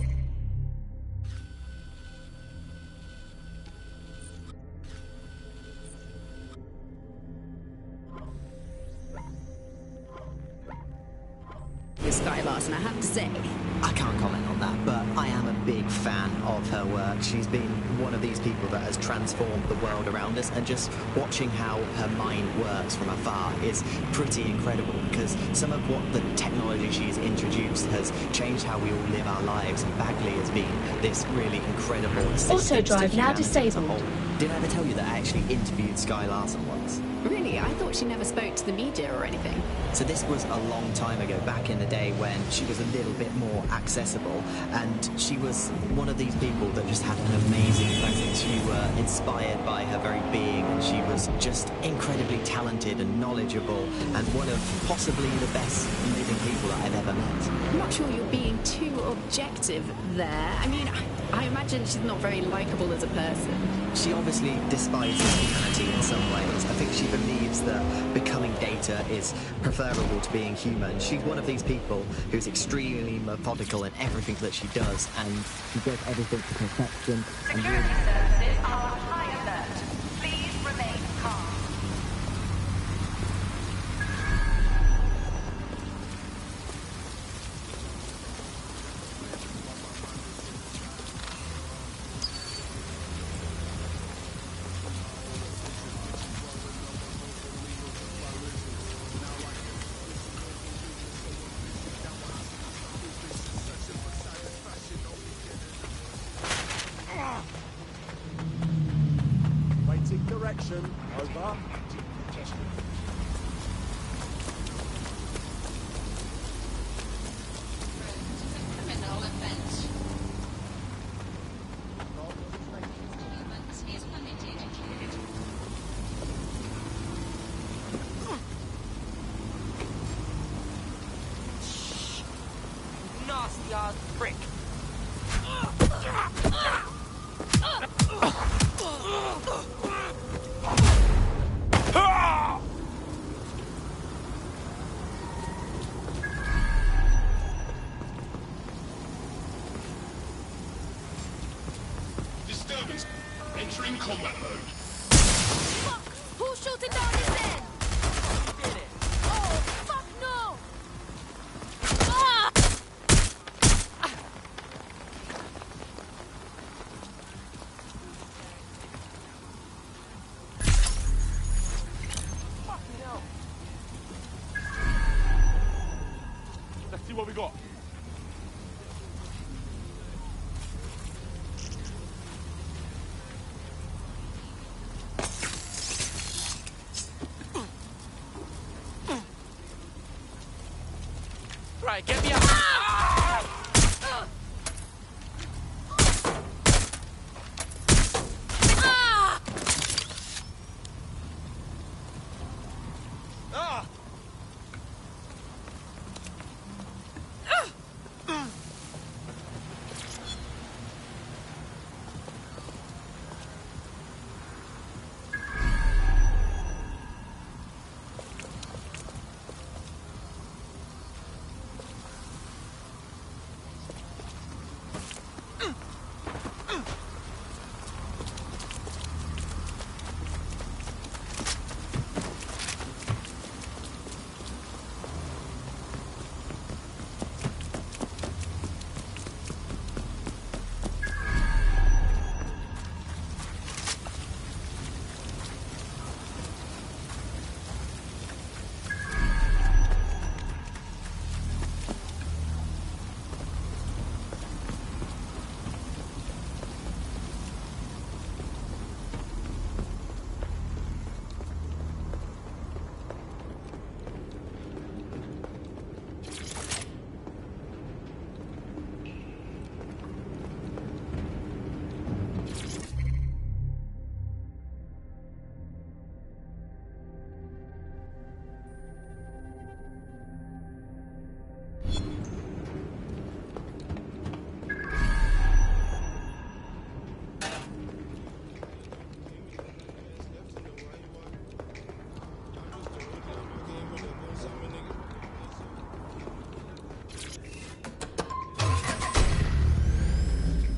Sky Larson, I have to say.
I can't comment on that, but I am a big fan of her work. She's been one of these people that has transformed the world around us, and just watching how her mind works from afar is pretty incredible, because some of what the technology she's introduced has changed how we all live our lives, and Bagley has been this really incredible assistant
Auto drive
to
now
humanity as a
disabled.
whole. Did I ever tell you that I actually interviewed Sky Larson once?
Really? I thought she never spoke to the media or anything.
So this was a long time ago, back in the day when she was a little bit more accessible, and she was one of these people that just had an amazing presence. You were inspired by her very being, and she was just incredibly talented and knowledgeable, and one of possibly the best living people that I've ever met.
I'm not sure you're being too objective there. I mean, I imagine she's not very likable as a person.
She obviously despises humanity in some ways. I think she believes that becoming data is preferable to being human. She's one of these people who's extremely methodical in everything that she does, and she does everything to perfection.
Security services are on high alert. Please remain calm.
Waiting direction. Over.
Criminal offense. Nasty ass prick.
Disturbance. Entering combat mode.
Fuck! Who's shooting down his men? Oh, fuck no! Ah!
Fucking hell.
Let's see what we got.
Right, get me out.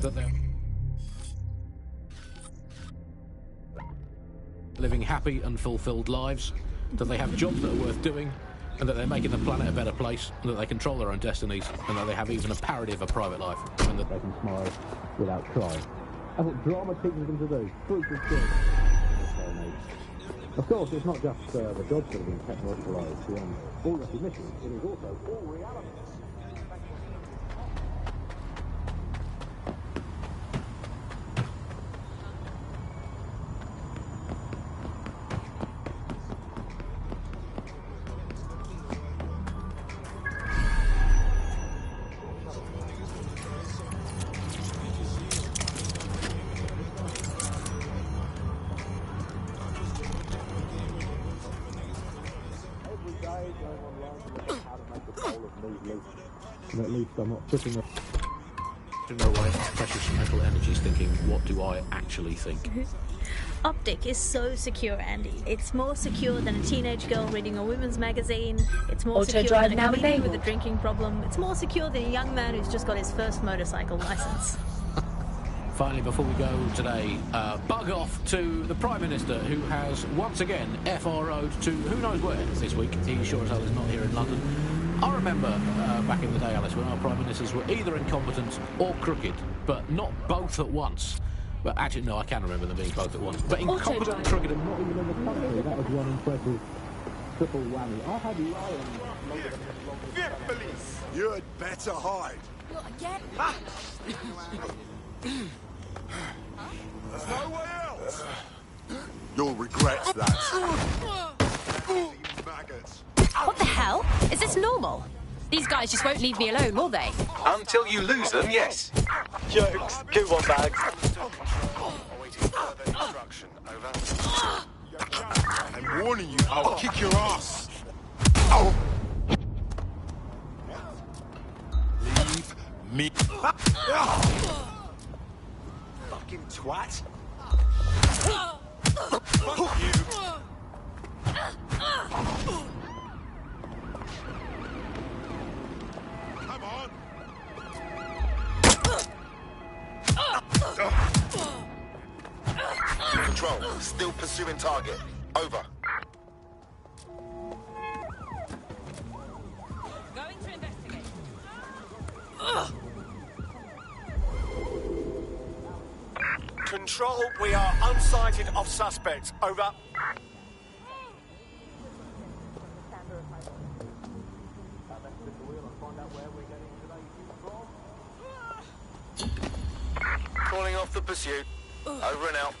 That they're living happy and fulfilled lives, that they have jobs that are worth doing, and that they're making the planet a better place, and that they control their own destinies, and that they have even a parody of a private life, and that they can smile without trying. That's what drama teaches them to do. Proof of skill. Of course, it's not just the jobs that are being technologicalised beyond all recognition, it is also all reality. And at least I'm not sitting there to know why precious mental energies thinking, what do I actually think?
Optic is so secure, Andy. It's more secure than a teenage girl reading a women's magazine. It's more secure than a comedian with a drinking problem. It's more secure than a young man who's just got his first motorcycle license.
Finally, before we go today, bug off to the Prime Minister, who has once again FRO'd to who knows where this week. He sure as hell is not here in London. I remember back in the day, Alice, when our Prime Ministers were either incompetent or crooked, but not both at once. Well, actually, no, I can remember them being both at once. But incompetent and crooked and not even in the country, that was one impressive triple whammy. I had
Police! You'd better hide.
Again?
There's no way else. You'll regret that. Maggots.
What the hell? Is this normal? These guys just won't leave me alone, will they?
Until you lose them, yes.
Jokes. Good one, Bags.
Awaiting further instruction. Over. I'm warning you, I'll kick your ass. Oh. Leave me. Fucking twat. Fuck you. Come on.
Control, still pursuing target. Over.
Going to investigate.
Control, we are unsighted of suspects. Over.
Calling off the pursuit. Over and out.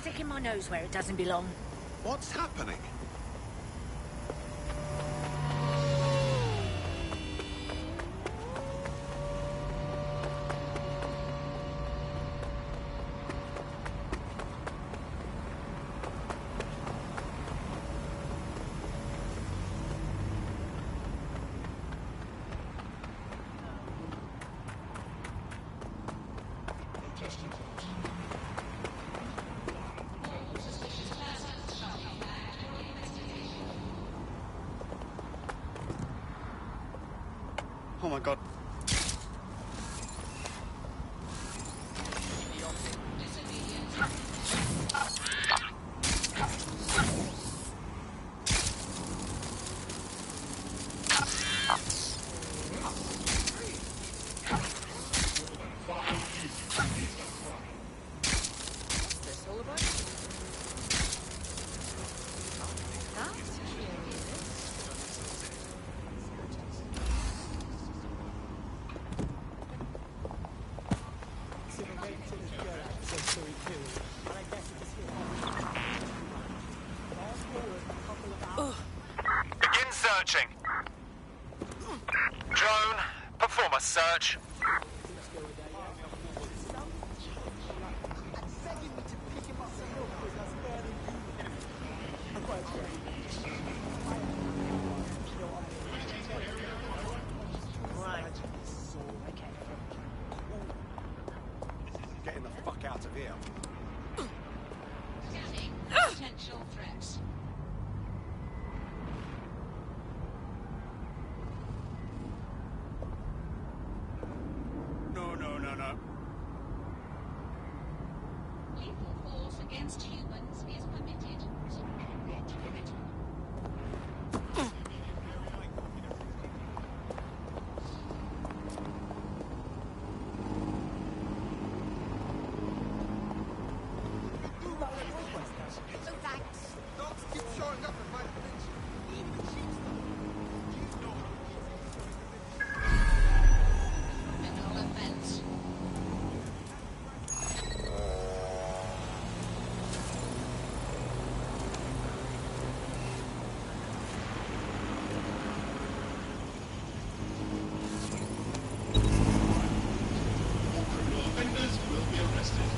sticking my nose where it doesn't belong.
What's happening?
Oh my god.
Begin searching. Drone, perform a search.
Getting the fuck out of here.
Scanning potential threats.
No.
Lethal force against humans is permitted. Not permitted. Criminal offense.
All criminal offenders will be arrested.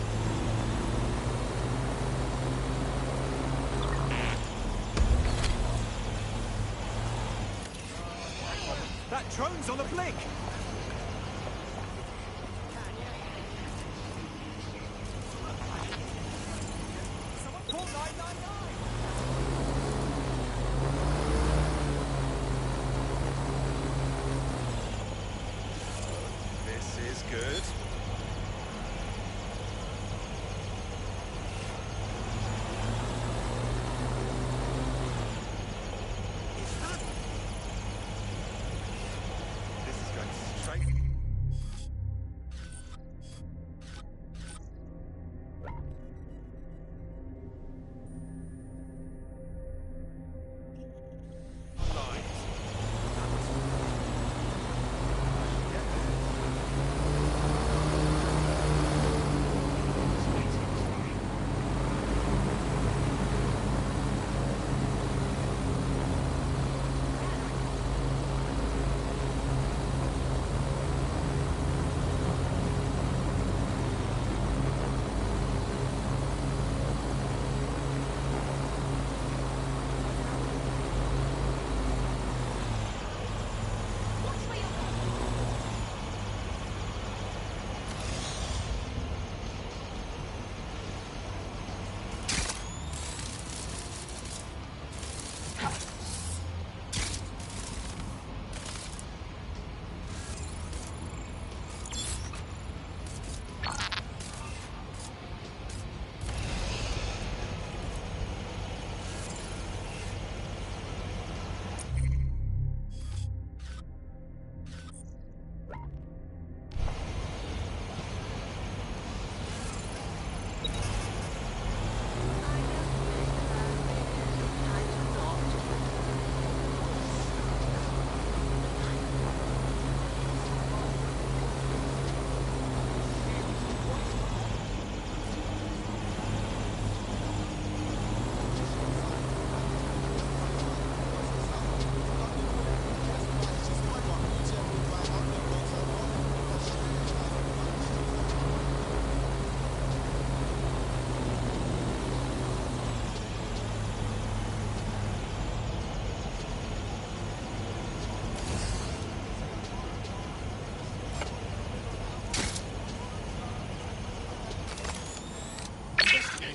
That drone's on the blink!
This is good. This is going straight.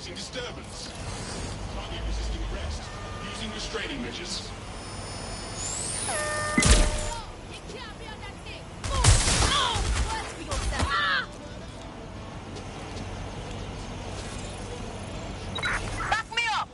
Detecting disturbance. Target resisting arrest. Using restraining measures.
Back me up!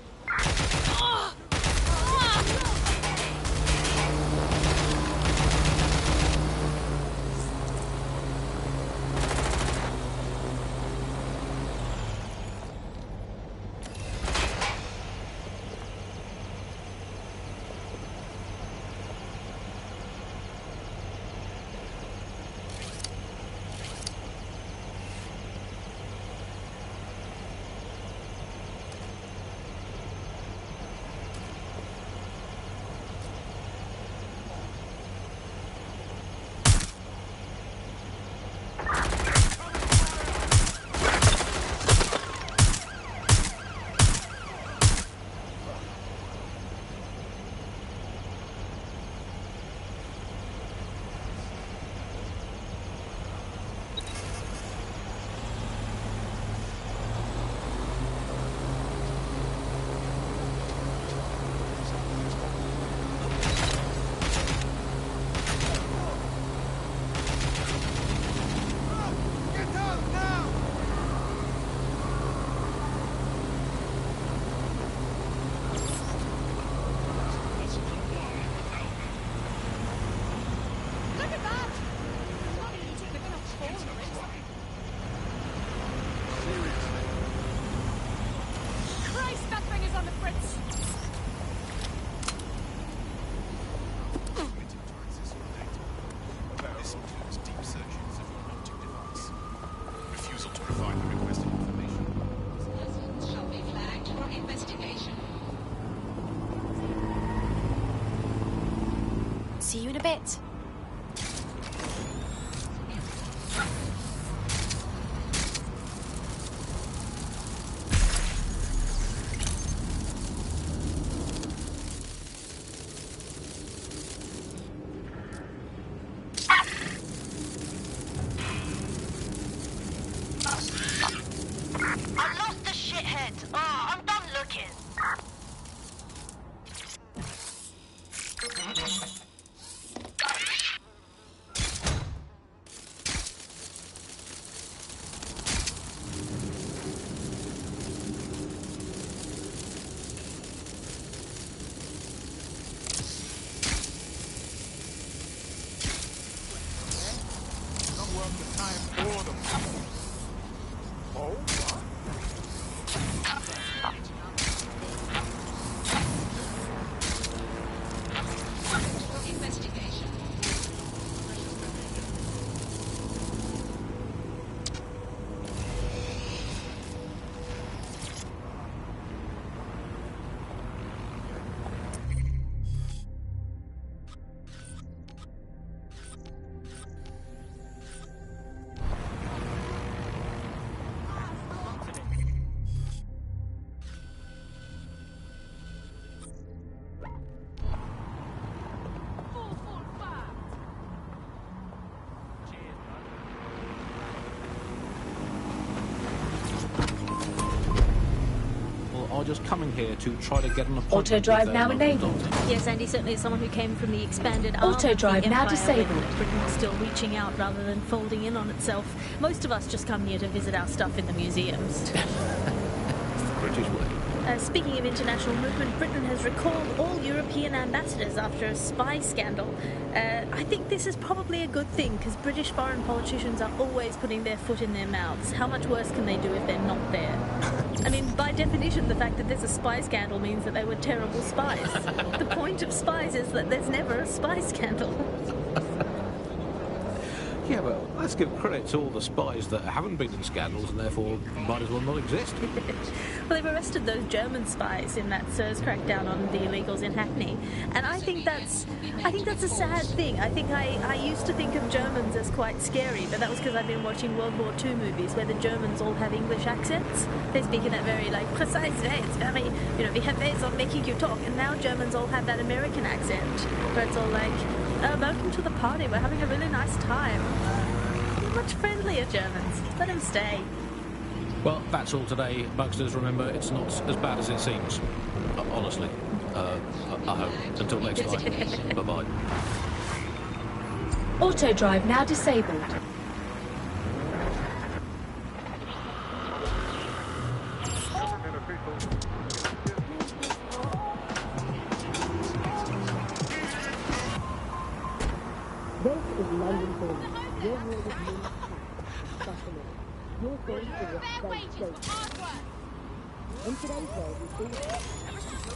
Christ, that thing is on the fritz!
This includes deep searches of your optic device. Refusal to provide the requested information.
Persons shall be flagged for investigation.
See you in a bit.
I lost the shithead. Oh, I'm done looking.
Not worth the time or the money. Oh, what?
Investigation.
Are just coming here to try to get an appointment.
Auto drive now enabled.
Yes, Andy, certainly as someone who came from the expanded arm
Auto
of the
drive now
Empire,
disabled.
when Britain was still reaching out rather than folding in on itself. Most of us just come here to visit our stuff in the museums.
British way.
Speaking of international movement, Britain has recalled all European ambassadors after a spy scandal. I think this is probably a good thing, because British foreign politicians are always putting their foot in their mouths. How much worse can they do if they're not there? I mean, by definition, the fact that there's a spy scandal means that they were terrible spies. The point of spies is that there's never a spy scandal.
Yeah, but let's give credit to all the spies that haven't been in scandals and therefore might as well not exist.
Well, they've arrested those German spies in that SIRS crackdown on the illegals in Hackney, and I think that's a sad thing. I used to think of Germans as quite scary, but that was because I've been watching World War II movies where the Germans all have English accents. They speak in that very precise way. It's very, we have ways of making you talk, and now Germans all have that American accent where it's all welcome to the party. We're having a really nice time. Much friendlier Germans. Let them stay.
Well, that's all today, Bugsters. Remember, it's not as bad as it seems. Honestly. I hope. Until next time. Bye-bye.
Auto drive now disabled.
This is London Calling. Your world is more Buckingham. Your phone is a safe station. In today's world, we see...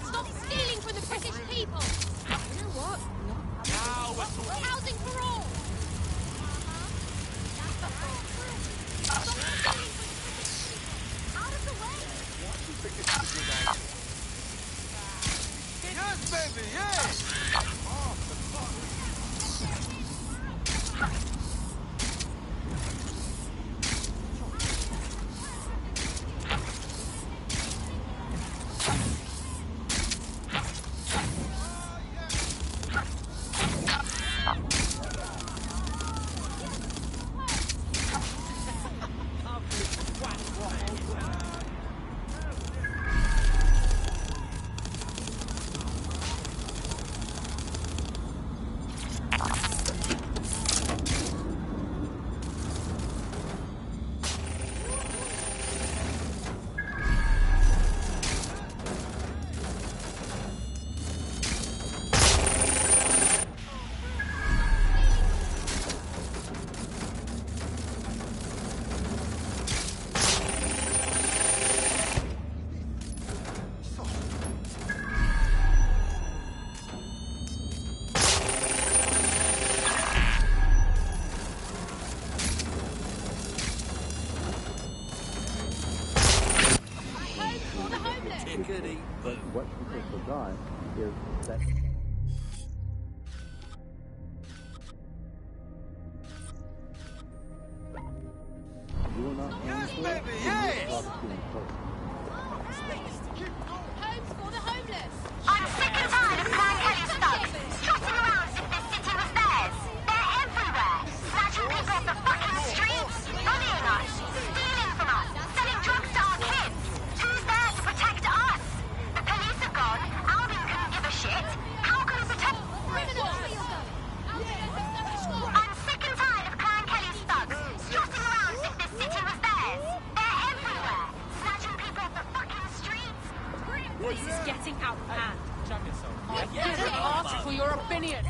Stop stealing from the British people! You know what? Housing for all! Out of the way!
Yes, baby, yes!
But what people forgot is that... You will not
yes, baby, yes!
Homes for the homeless!
I'm sick and tired of Clan Kelly's thugs strutting around as if this city was theirs. They're everywhere, snatching people off the fucking streets, bullying us, stealing from us, selling drugs to our kids. Who's there to protect us? The police are gone, Alvin couldn't give a shit. How can we protect... I'm sick and tired of Clan Kelly's thugs strutting around as if this city was theirs. They're everywhere, snatching people off the fucking streets.
This is getting out of hand. I didn't ask for your opinion.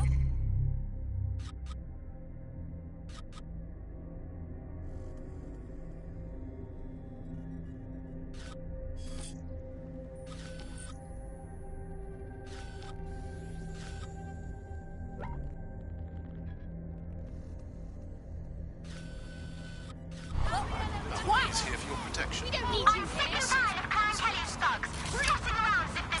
He's here for your protection.
We don't need
I'm sick and tired of Clan Kelly's thugs strutting around as if this...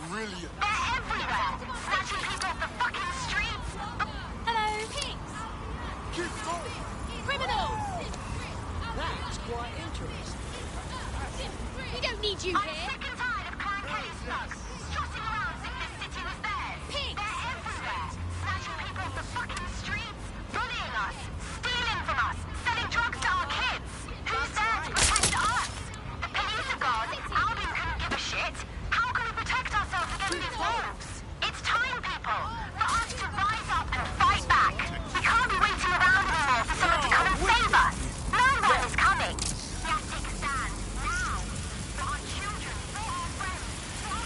Brilliant.
They're everywhere, snatching people off the fucking streets.
Hello, pigs!
Keep going.
Criminals!
That's quite interesting.
We don't need you
I'm
here!
sick and tired of Clan Kelly's thugs strutting around as if this city was theirs.
Pigs!
They're everywhere, snatching people off the fucking streets, bullying us, stealing from us, selling drugs to our kids. Who's there to protect us? The police are gone, Alvin couldn't give a shit. How can we protect ourselves against these wolves? It's time, people, for us to rise up and fight back. We can't be waiting around anymore for someone to come and save us. No one is coming. We have to take a stand now. For our children, for our friends, for our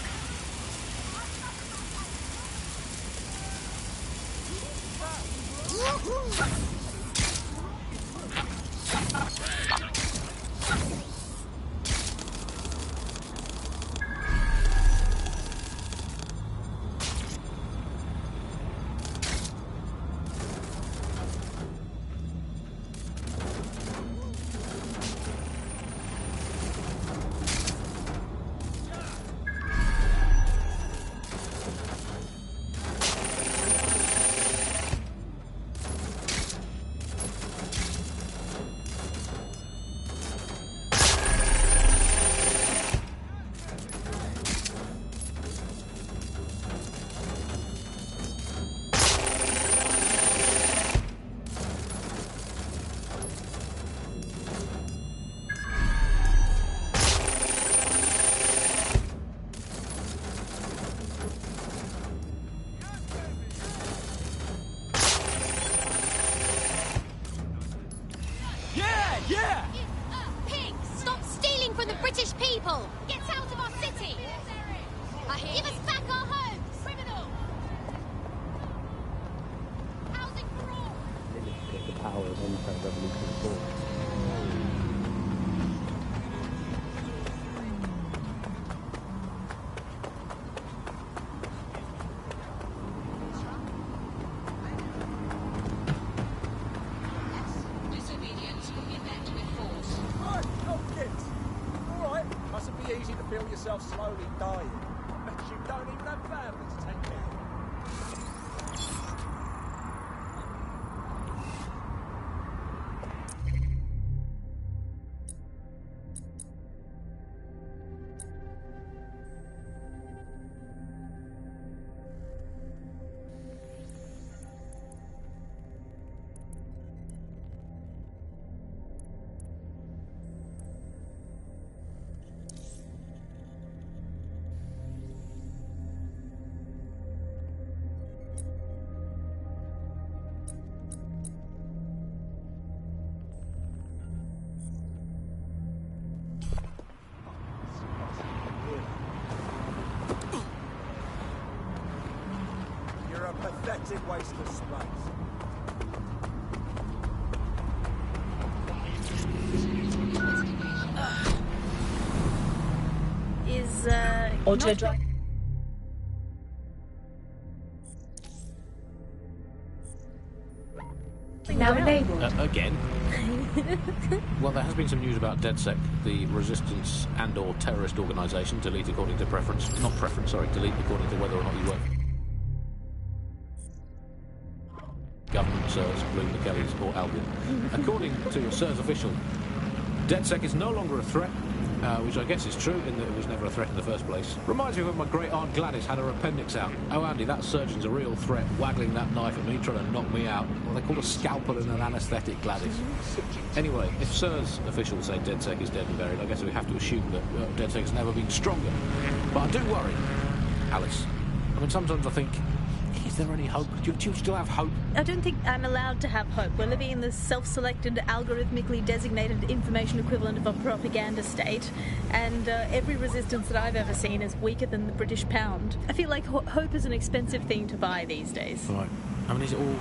pretty easy to feel yourself slowly dying. But you don't even have families to take care of. Pathetic waste of space.
Is
Auto drive. Now enabled.
Again. Well, there has been some news about DedSec, the resistance and/or terrorist organisation. Delete according to preference. Not preference, sorry. Delete according to whether or not you work. Government, SIRS, Bloom, the Kellys, or Albion. According to SIRS official, DedSec is no longer a threat, which I guess is true in that it was never a threat in the first place. Reminds me of when my great aunt Gladys had her appendix out. Oh, Andy, that surgeon's a real threat, waggling that knife at me, trying to knock me out. Well, they call a scalpel and an anaesthetic, Gladys. Anyway, if SIRS officials say DedSec is dead and buried, I guess we have to assume that DedSec has never been stronger. But I do worry, Alice. I mean, sometimes I think, is there any hope? Do you still have hope?
I don't think I'm allowed to have hope. We're living in the self-selected, algorithmically designated information equivalent of a propaganda state, and every resistance that I've ever seen is weaker than the British pound. I feel like hope is an expensive thing to buy these days.
Right. I mean, is it all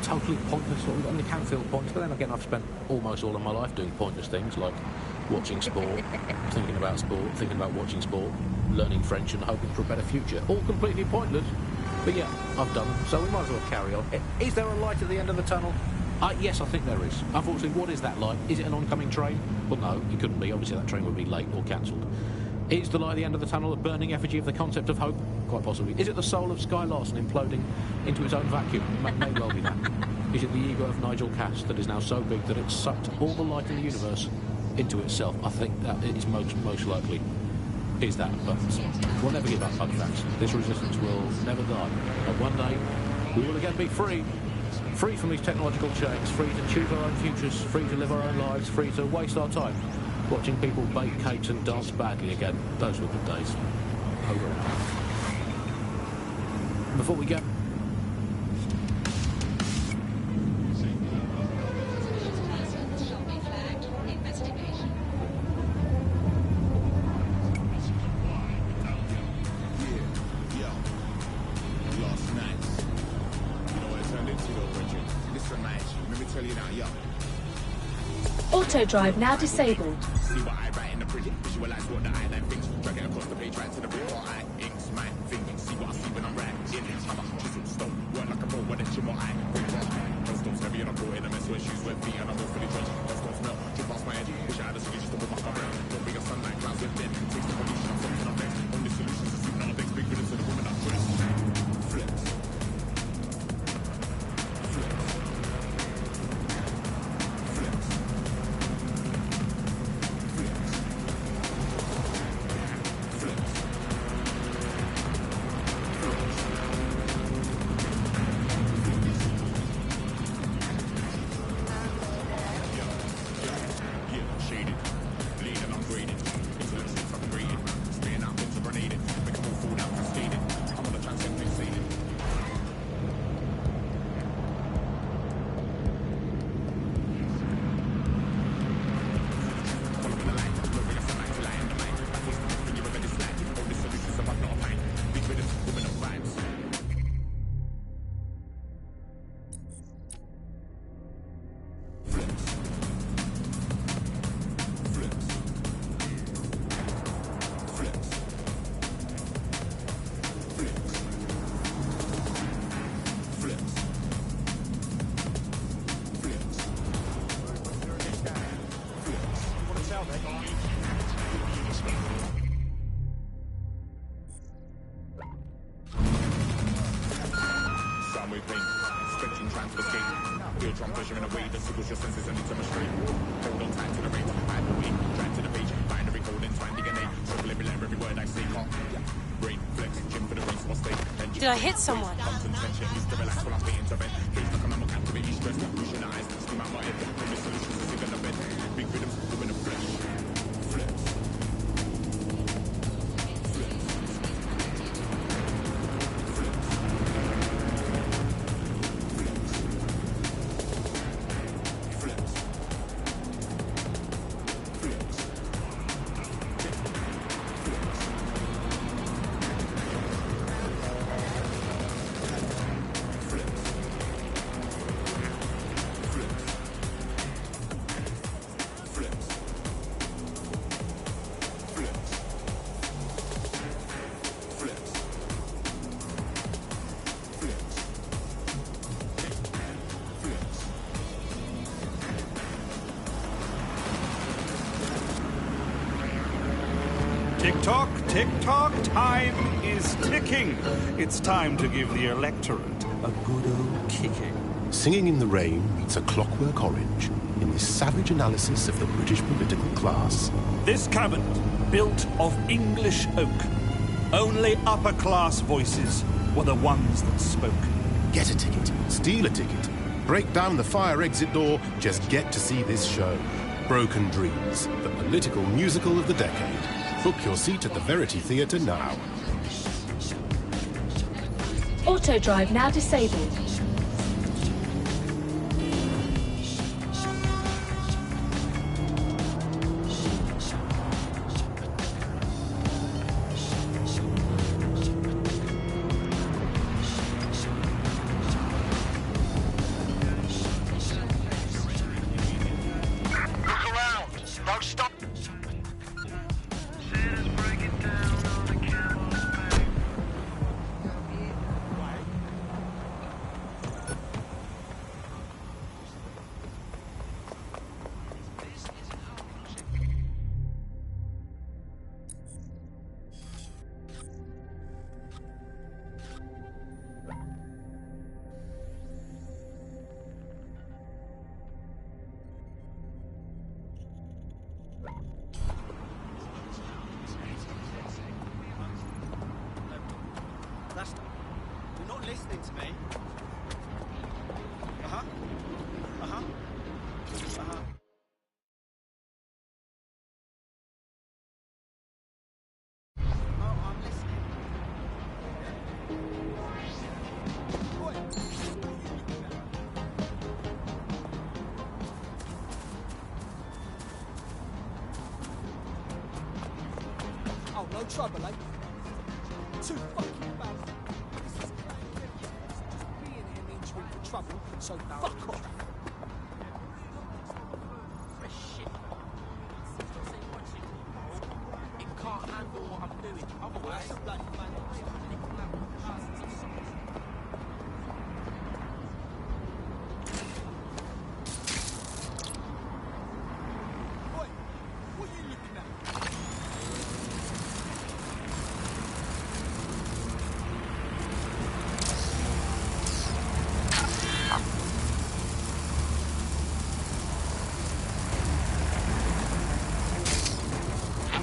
totally pointless? I mean, it can feel pointless, but then again, I've spent almost all of my life doing pointless things like watching sport, thinking about sport, thinking about watching sport, learning French and hoping for a better future. All completely pointless. But yeah, I've done them, so we might as well carry on. Is there a light at the end of the tunnel? Yes, I think there is. Unfortunately, what is that light? Is it an oncoming train? Well, no, it couldn't be. Obviously, that train would be late or cancelled. Is the light at the end of the tunnel a burning effigy of the concept of hope? Quite possibly. Is it the soul of Sky Larson imploding into its own vacuum? May well be that. Is it the ego of Nigel Cass that is now so big that it's sucked all the light in the universe into itself? I think that is most likely. Is that, but we'll never give up, Bugfans. This resistance will never die. But one day, we will again be free. Free from these technological chains, free to choose our own futures, free to live our own lives, free to waste our time watching people bake cakes and dance badly again. Those were good days. Over and out. Before we go...
Auto drive now disabled.
See what I write in the print, visualize what the eye thinks, drag it across the page, right to the brick, or I inks my thinking, see what I see when I'm writing, in it, hammer, chisel, stone, work like a pro, what it's your more eye, bring more eye, those stones heavy and I'm caught in a mess where shoes wet feet and I'm all fully drenched, those stones melt, drip past my head, wish I had a city just to move my car around, don't bring a sunlight, clouds with them, takes the pollution, I'm something I'm next, only solutions is even on the next big riddance of the woman I'm dressed, flex. eardrum pressure in a way that tickles your senses and demonstrate. Hold on tight to the reins, I believe, drive to the page, binary code and twine DNA. Circle every letter, every word I say, can't. Brain flex, gym for the race, what's they?
Did I hit someone?
Tension is to relax when I pay intervent. Case like I'm captivating stress, pushing the eyes, steam out my head. From the solutions to sink in the bed. Big rhythms, doing the flesh. Flex.
Tick-tock, tick-tock, time is ticking. It's time to give the electorate a good old kicking.
Singing in the Rain meets A Clockwork Orange in this savage analysis of the British political class.
This cabinet, built of English oak. Only upper-class voices were the ones that spoke.
Get a ticket, steal a ticket, break down the fire exit door, just get to see this show. Broken Dreams, the political musical of the decade. Book your seat at the Verity Theatre now.
Auto drive now disabled.
Look around. Don't stop.
That's... You're not listening to me. Uh-huh. Uh-huh. Uh-huh. Oh, I'm listening.
Oh, no trouble, eh? Too fucking bad. Just being here means you're in for trouble, so fuck off. It can't handle what I'm doing. Otherwise, what are you looking at?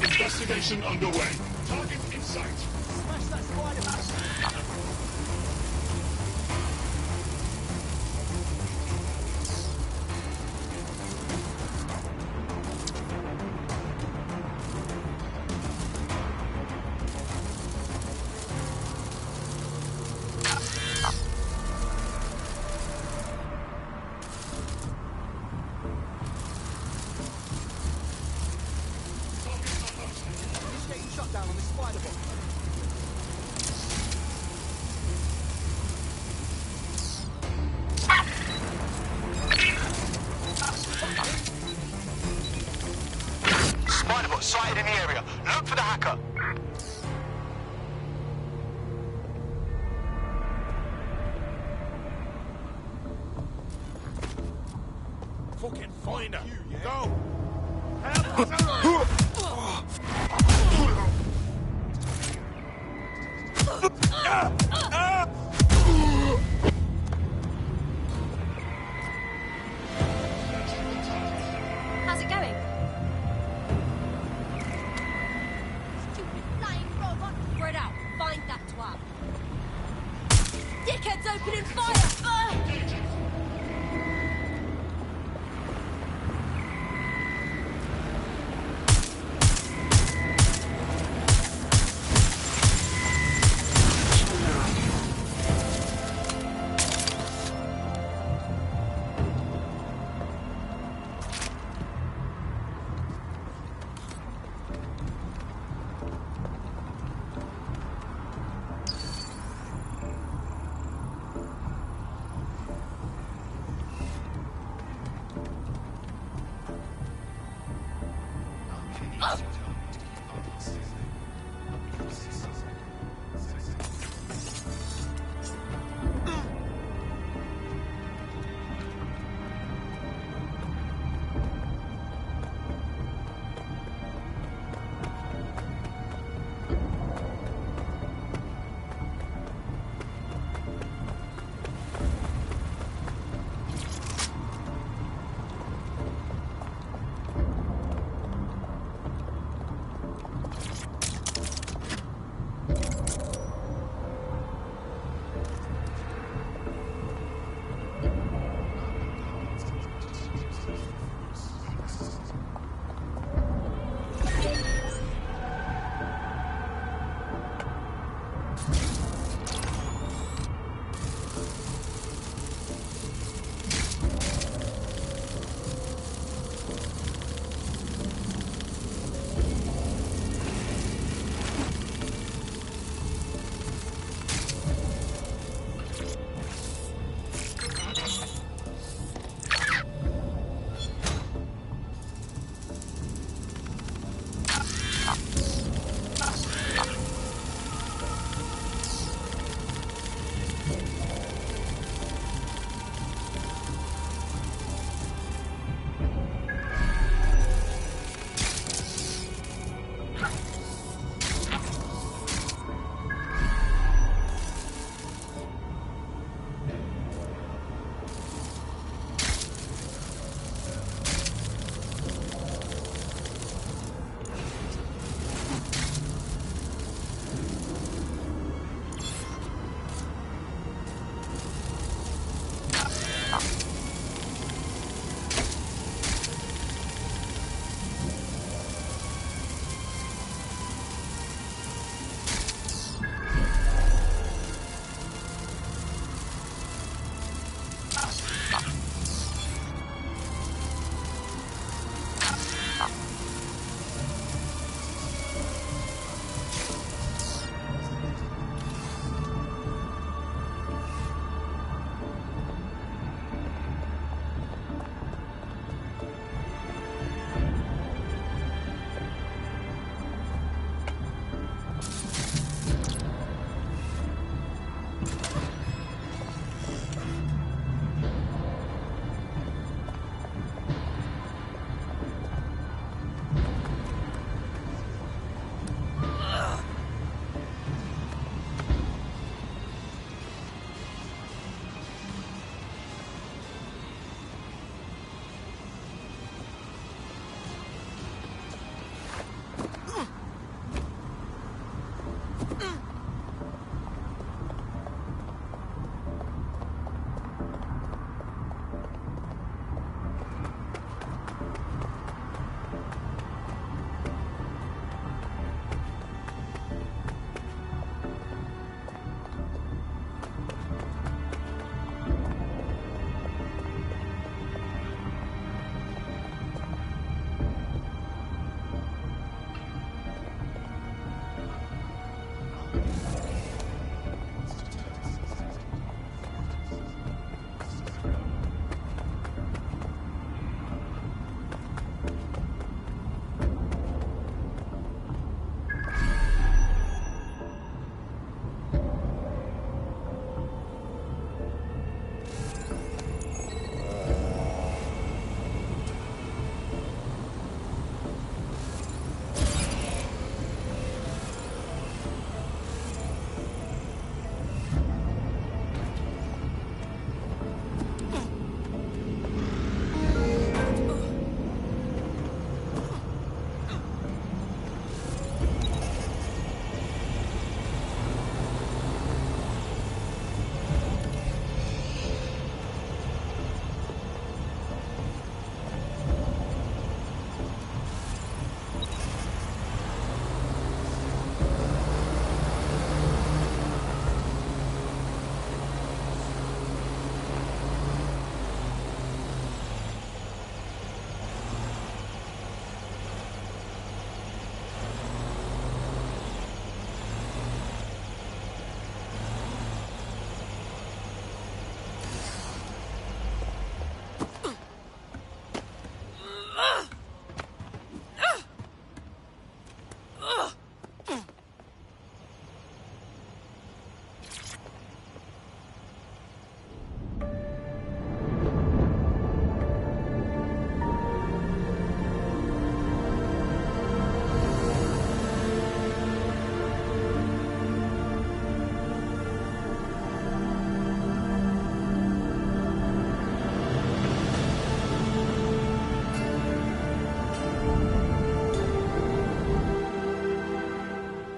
Investigation underway. Target in sight.
Smash that spider. He's getting shot down on the spider bot.
Spiderbot sighted in the area. Look for the hacker.
Fucking find her. Go.
Opening fire!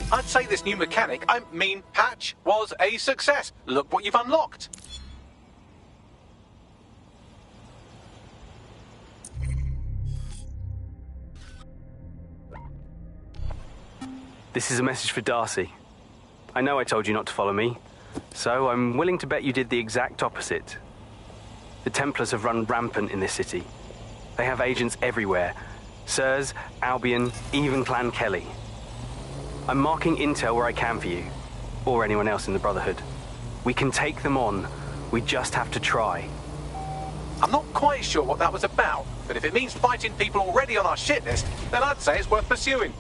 I'd say this new mechanic, I mean patch, was a success. Look what you've unlocked.
This is a message for Darcy. I know I told you not to follow me, so I'm willing to bet you did the exact opposite. The Templars have run rampant in this city. They have agents everywhere. Sirs, Albion, even Clan Kelly. I'm marking intel where I can for you, or anyone else in the Brotherhood. We can take them on. We just have to try.
I'm not quite sure what that was about, but if it means fighting people already on our shit list, then I'd say it's worth pursuing.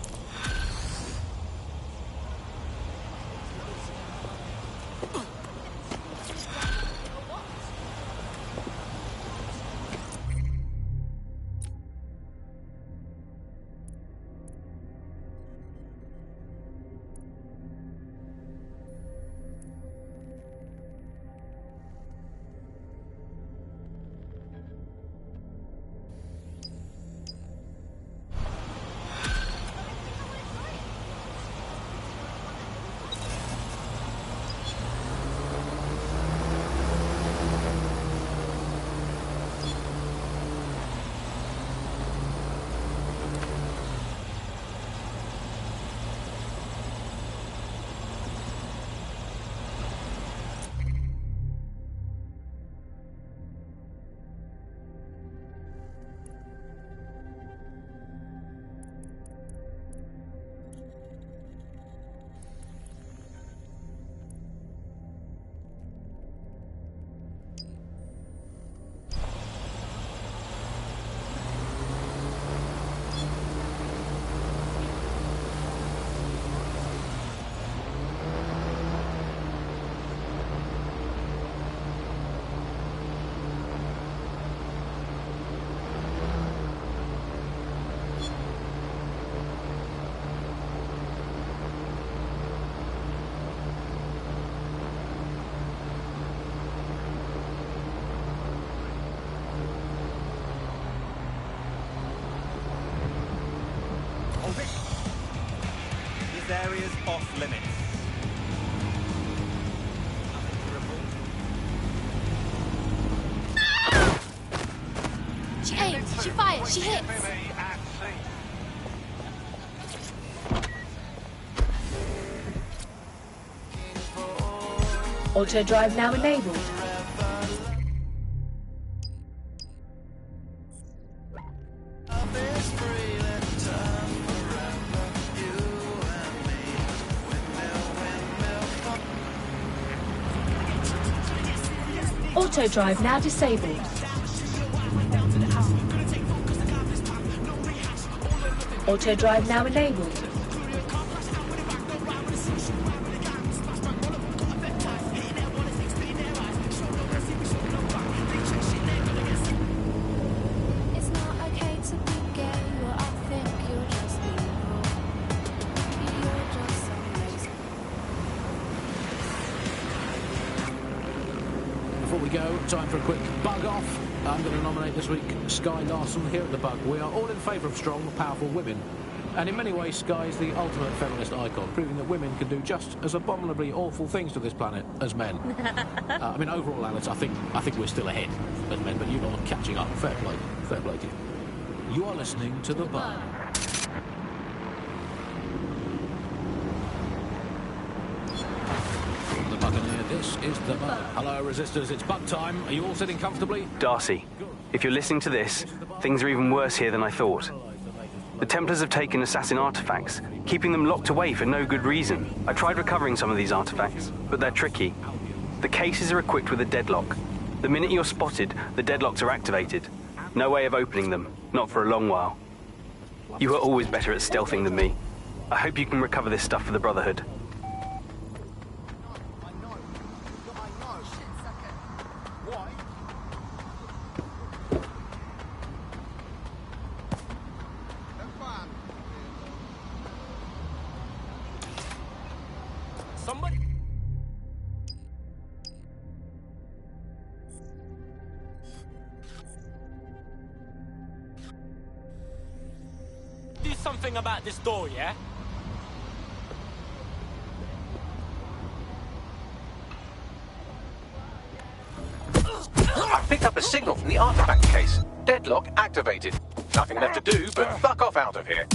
This area's off limits.
She aims, she fires, she hits.
Auto drive now enabled. Auto drive now disabled. Auto drive now enabled.
It's not okay to be gay, or I think you're just evil. You're just so lazy.
Before we go, time for a quick bug off. I'm going to nominate this week Sky Larson here at the Bug. We are all in favour of strong, powerful women. And in many ways, Sky is the ultimate feminist icon, proving that women can do just as abominably awful things to this planet as men. I mean, overall, Alice, I think we're still ahead as men, but you lot are catching up. Fair play. Fair play to you. You are listening to The Bug. The Buccaneer, this is The Bug. Hello, Resistors, it's bug time. Are you all sitting comfortably?
Darcy, if you're listening to this, things are even worse here than I thought. The Templars have taken assassin artifacts, keeping them locked away for no good reason. I tried recovering some of these artifacts, but they're tricky. The cases are equipped with a deadlock. The minute you're spotted, the deadlocks are activated. No way of opening them, not for a long while. You are always better at stealthing than me. I hope you can recover this stuff for the Brotherhood.
Somebody. Do something about this door, yeah?
picked up a signal from the artifact case. Deadlock activated. Nothing left to do but fuck off out of here.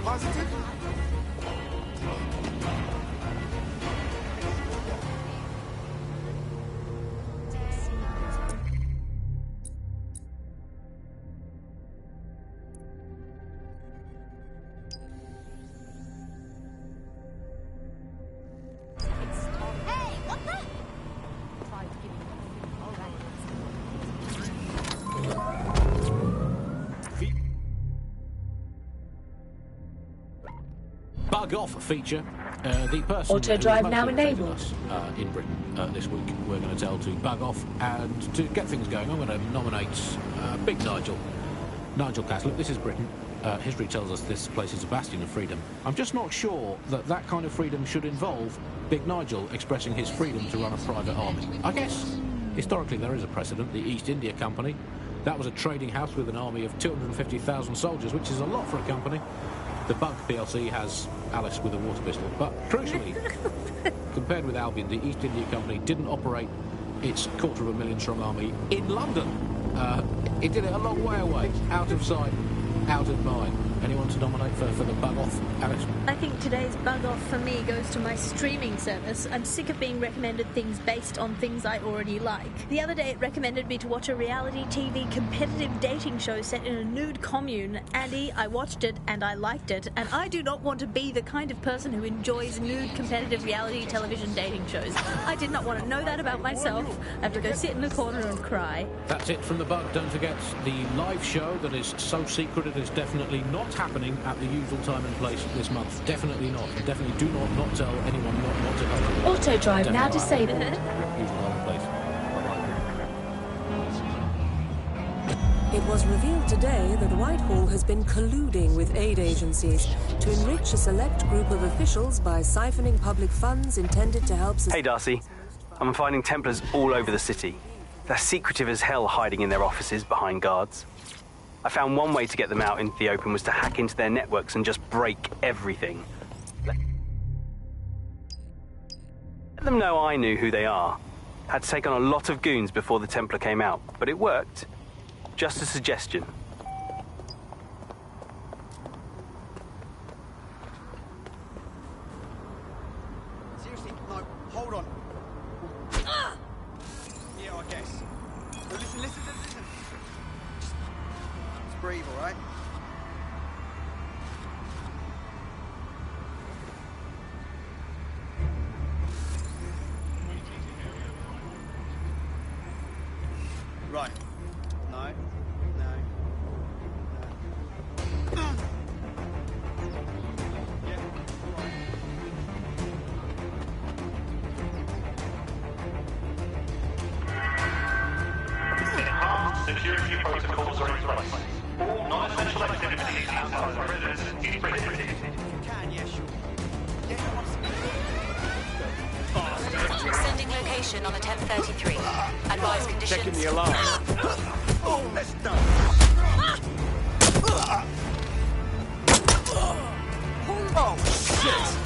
Positive?
Bug off feature. The person
Auto drive now enabled.
Us, in Britain this week, we're going to tell to bug off, and to get things going, I'm going to nominate Big Nigel Castle. This is Britain. History tells us this place is a bastion of freedom. I'm just not sure that that kind of freedom should involve Big Nigel expressing his freedom to run a private army. I guess historically there is a precedent. The East India Company. That was a trading house with an army of 250,000 soldiers, which is a lot for a company. The Bug PLC has Alice with a water pistol. But crucially, compared with Albion, the East India Company didn't operate its 250,000 strong army in London. It did it a long way away, out of sight, out of mind. Anyone to nominate for the bug off, Alice?
I think today's bug off for me goes to my streaming service. I'm sick of being recommended things based on things I already like. The other day it recommended me to watch a reality TV competitive dating show set in a nude commune. Andy, I watched it and I liked it, and I do not want to be the kind of person who enjoys nude competitive reality television dating shows. I did not want to know that about myself. I have to go sit in the corner and cry.
That's it from the bug. Don't forget the live show that is so secret it is definitely not happening at the usual time and place this month. Definitely not. Definitely do not tell anyone not to help.
Auto drive now disabled.
Usual time and place.
It was revealed today that Whitehall has been colluding with aid agencies to enrich a select group of officials by siphoning public funds intended to help...
Hey, Darcy. I'm finding Templars all over the city. They're secretive as hell, hiding in their offices behind guards. I found one way to get them out into the open was to hack into their networks and just break everything. Let them know I knew who they are. Had to take on a lot of goons before the Templar came out, but it worked. Just a suggestion.
Seriously, no, hold on. Yeah, I guess. Listen. Just breathe, all right? Right. No.
Security protocols are in place. All non-essential activities outside the residence is prohibited.
Sending location on the 1033. Advise conditions.
Checking the alarm.
Oh, let's done. Oh, shit!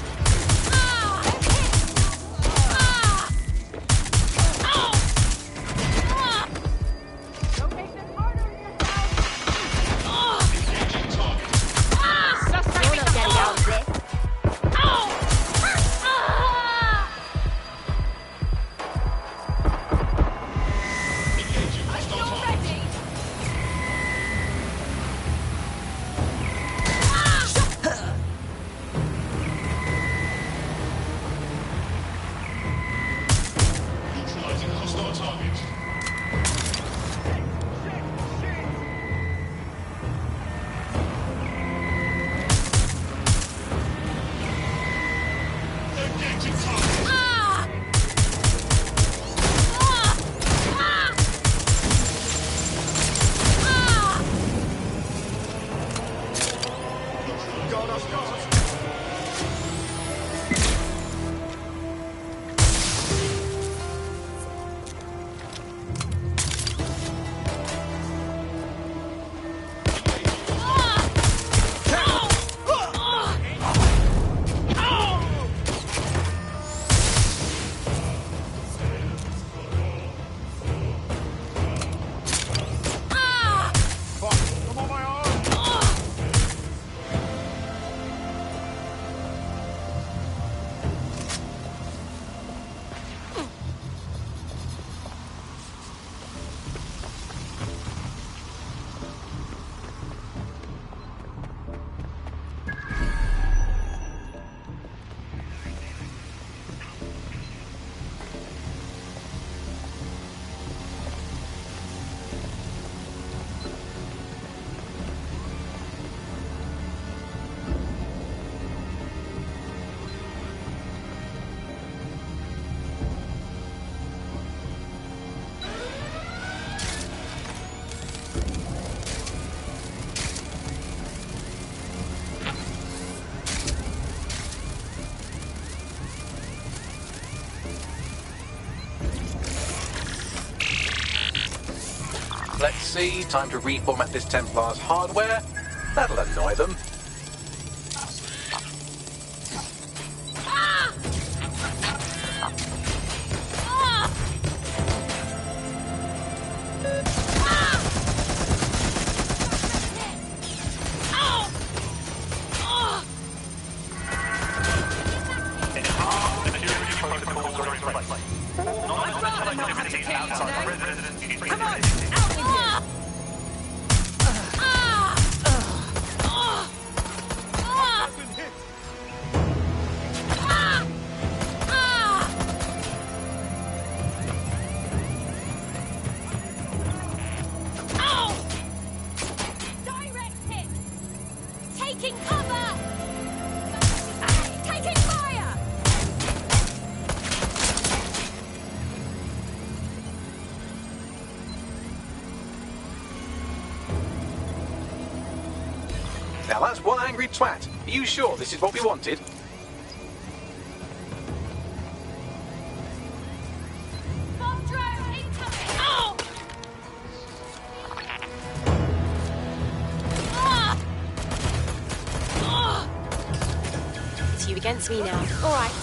Let's see, time to reformat this Templar's hardware. That'll annoy them. Now that's one angry twat. Are you sure this is what we wanted?
It's you against me now. All right.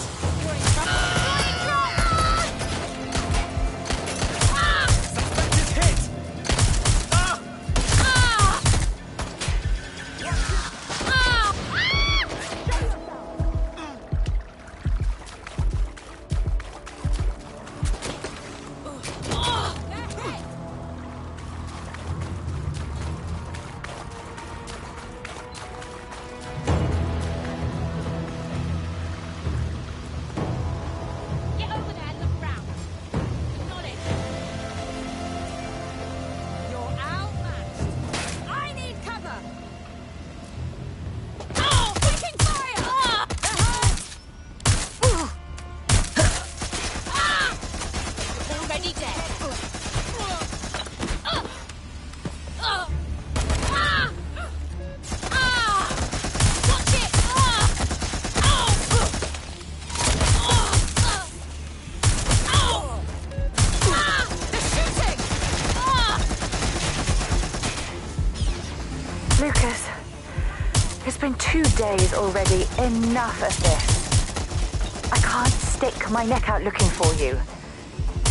2 days already. Enough of this. I can't stick my neck out looking for you.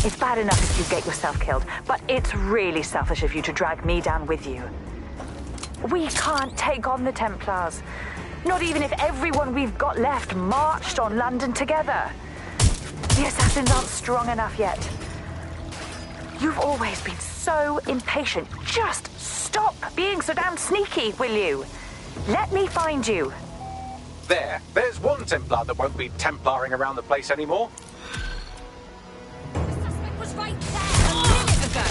It's bad enough if you get yourself killed, but it's really selfish of you to drag me down with you. We can't take on the Templars. Not even if everyone we've got left marched on London together. The assassins aren't strong enough yet. You've always been so impatient. Just stop being so damn sneaky, will you? Let me find you.
There's one Templar that won't be Templaring around the place anymore.
The suspect was right there a minute ago.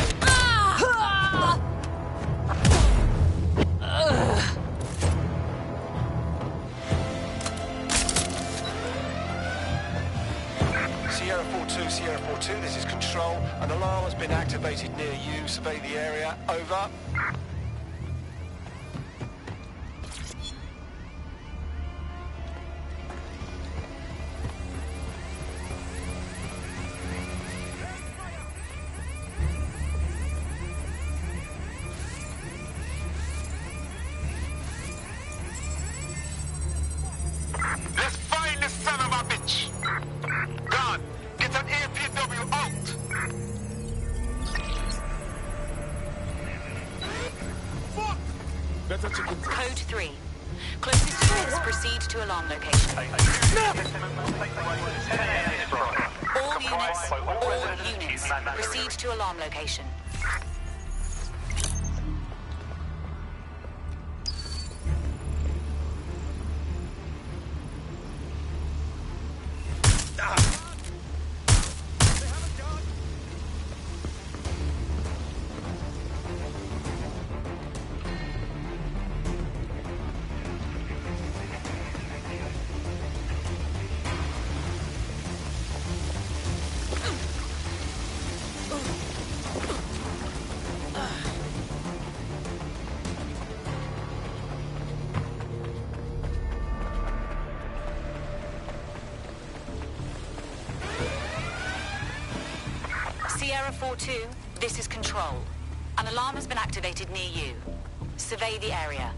Sierra 4-2, Sierra 4-2, this is Control. An alarm has been activated near you. Survey the area. Over.
Let's find this son of a bitch! God, get an APW out! Fuck!
Code 3. Closest to this, proceed to alarm location. All units, proceed to alarm location. Sierra 4-2, this is Control. An alarm has been activated near you. Survey the area.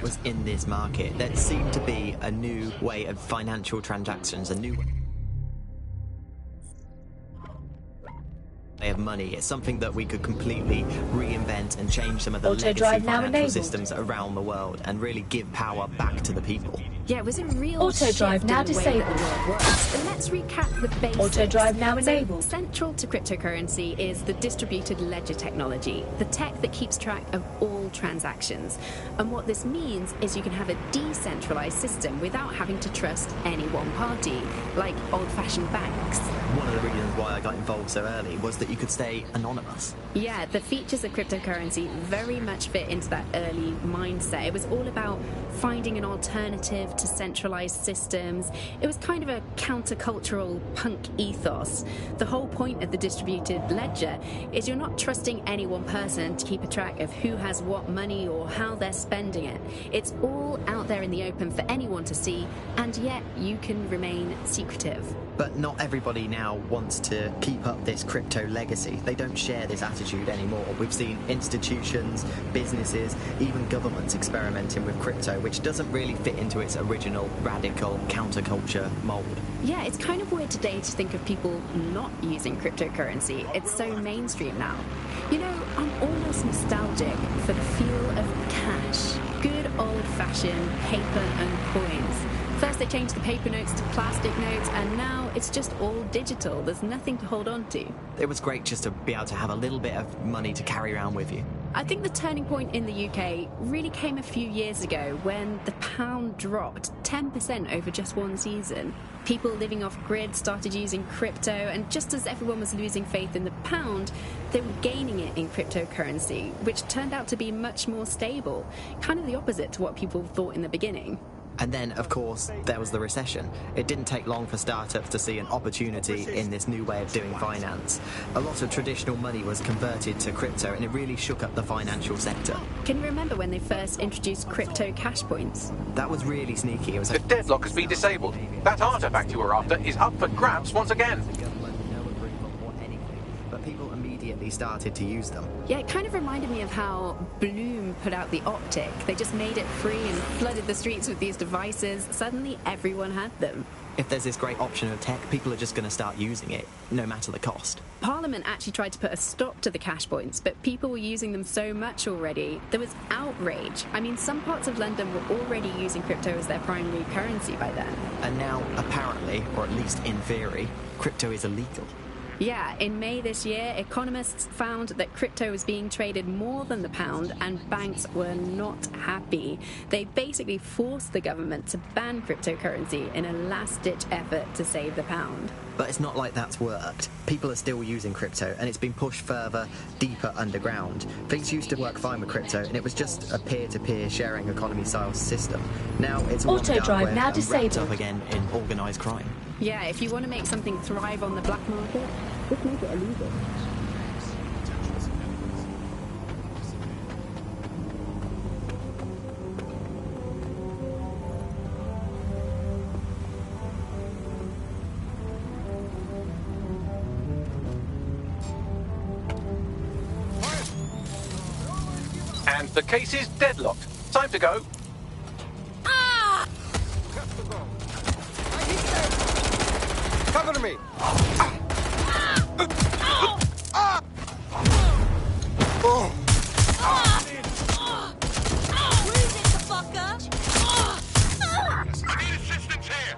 Was in this market. There seemed to be a new way of financial transactions, a new way of money. It's something that we could completely reinvent and change some of the legacy financial systems around the world and really give power back to the people.
Yeah, it was a real
Autodrive
shift
now
in the way
disabled.
that the world works. But let's recap the basics.
Autodrive now enabled.
So, central to cryptocurrency is the distributed ledger technology, the tech that keeps track of all transactions. And what this means is you can have a decentralized system without having to trust any one party, like old-fashioned banks.
One of the reasons why I got involved so early was that you could stay anonymous.
Yeah, the features of cryptocurrency very much fit into that early mindset. It was all about finding an alternative to centralized systems. It was kind of a countercultural punk ethos. The whole point of the distributed ledger is you're not trusting any one person to keep a track of who has what money or how they're spending it. It's all out there in the open for anyone to see, and yet you can remain secretive.
But not everybody now wants to keep up this crypto legacy. They don't share this attitude anymore. We've seen institutions, businesses, even governments experimenting with crypto, which doesn't really fit into its original radical counterculture mold.
Yeah, it's kind of weird today to think of people not using cryptocurrency. It's so mainstream now. You know, I'm almost nostalgic for the feel of cash. Good old-fashioned paper and coins. First they changed the paper notes to plastic notes, and now it's just all digital. There's nothing to hold on to.
It was great just to be able to have a little bit of money to carry around with you.
I think the turning point in the UK really came a few years ago when the pound dropped 10% over just one season. People living off grid started using crypto, and just as everyone was losing faith in the pound, they were gaining it in cryptocurrency, which turned out to be much more stable, kind of the opposite to what people thought in the beginning.
And then, of course, there was the recession. It didn't take long for startups to see an opportunity in this new way of doing finance. A lot of traditional money was converted to crypto, and it really shook up the financial sector.
Can you remember when they first introduced crypto cash points?
That was really sneaky. It was
The deadlock has been disabled. That artifact you were after is up for grabs once again.
But people immediately started to use them.
Yeah, it kind of reminded me of how Bloom put out the Optic. They just made it free and flooded the streets with these devices. Suddenly, everyone had them.
If there's this great option of tech, people are just going to start using it, no matter the cost.
Parliament actually tried to put a stop to the cash points, but people were using them so much already, there was outrage. I mean, some parts of London were already using crypto as their primary currency by then.
And now, apparently, or at least in theory, crypto is illegal.
Yeah, in May this year, economists found that crypto was being traded more than the pound, and banks were not happy. They basically forced the government to ban cryptocurrency in a last-ditch effort to save the pound.
But it's not like that's worked. People are still using crypto, and it's been pushed further, deeper underground. Things used to work fine with crypto, and it was just a peer-to-peer sharing economy-style system. Now it's all
Auto drive now
wrapped
disabled
up again in organised crime.
Yeah, if you want to make something thrive on the black market, just make it illegal.
And the case is deadlocked. Time to go.
Cover me!
I need assistance here!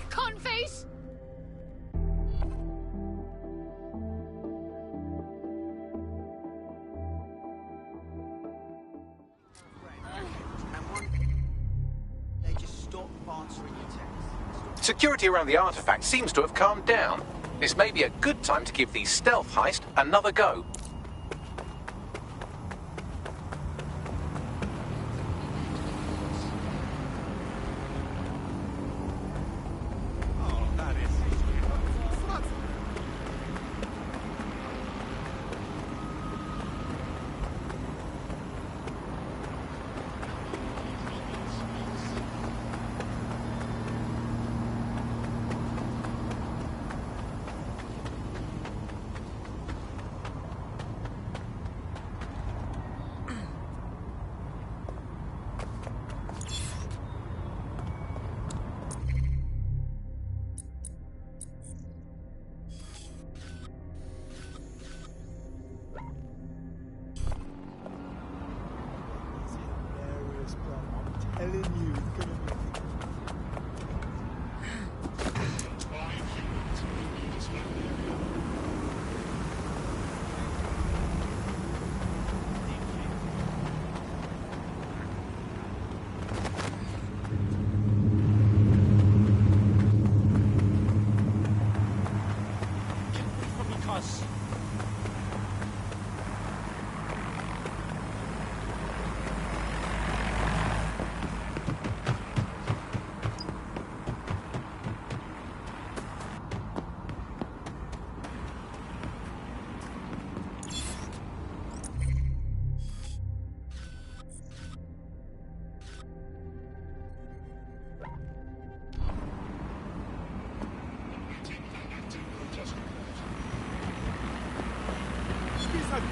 Conface!
They just stop answering your texts.
Security around the artifact seems to have calmed down. This may be a good time to give the stealth heist another go.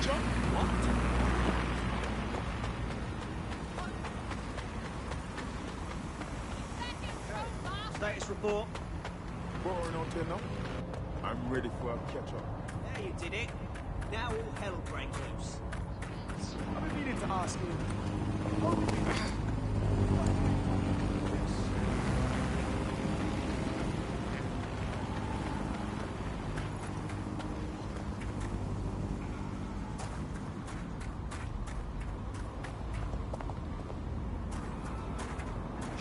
John? What?
Status report.
Boring out here now. I'm ready for a catch-up.
There you did it. Now all hell break loose.
I've been meaning to ask you.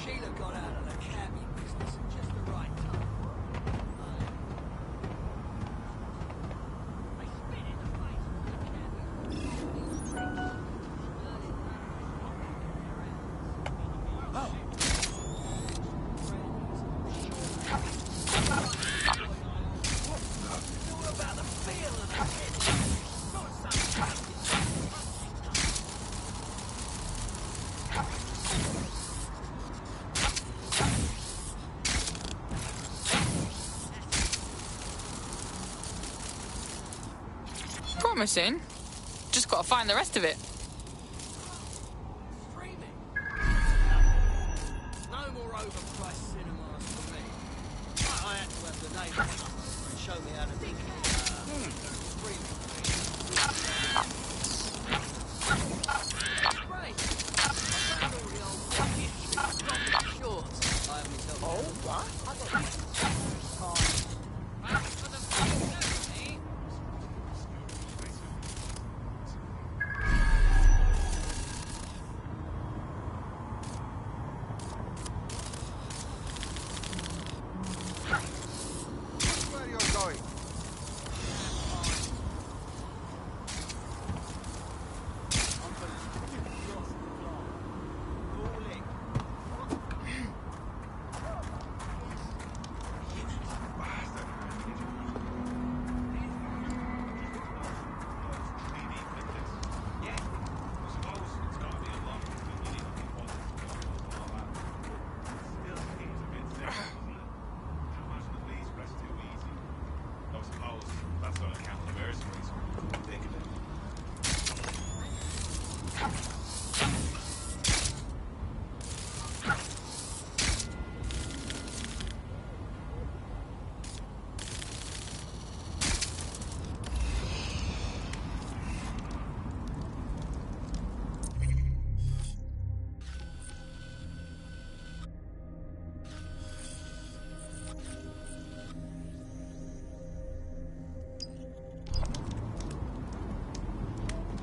Sheila got out of the cabbie business at just the right time.
Promising. Just gotta find the rest of it.
No more overpriced cinemas for me. I had to have the name and show me how to do it. Great. I found all the old shorts. I haven't told you. Oh, what? I got
Where you're going?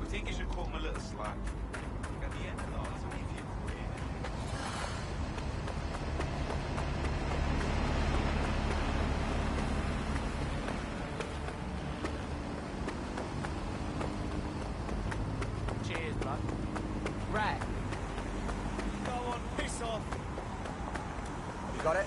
I think you should cut him a little slack. At the end of that, it's only a few quid.
Cheers, blood. Right. Go on, piss off.
You got it?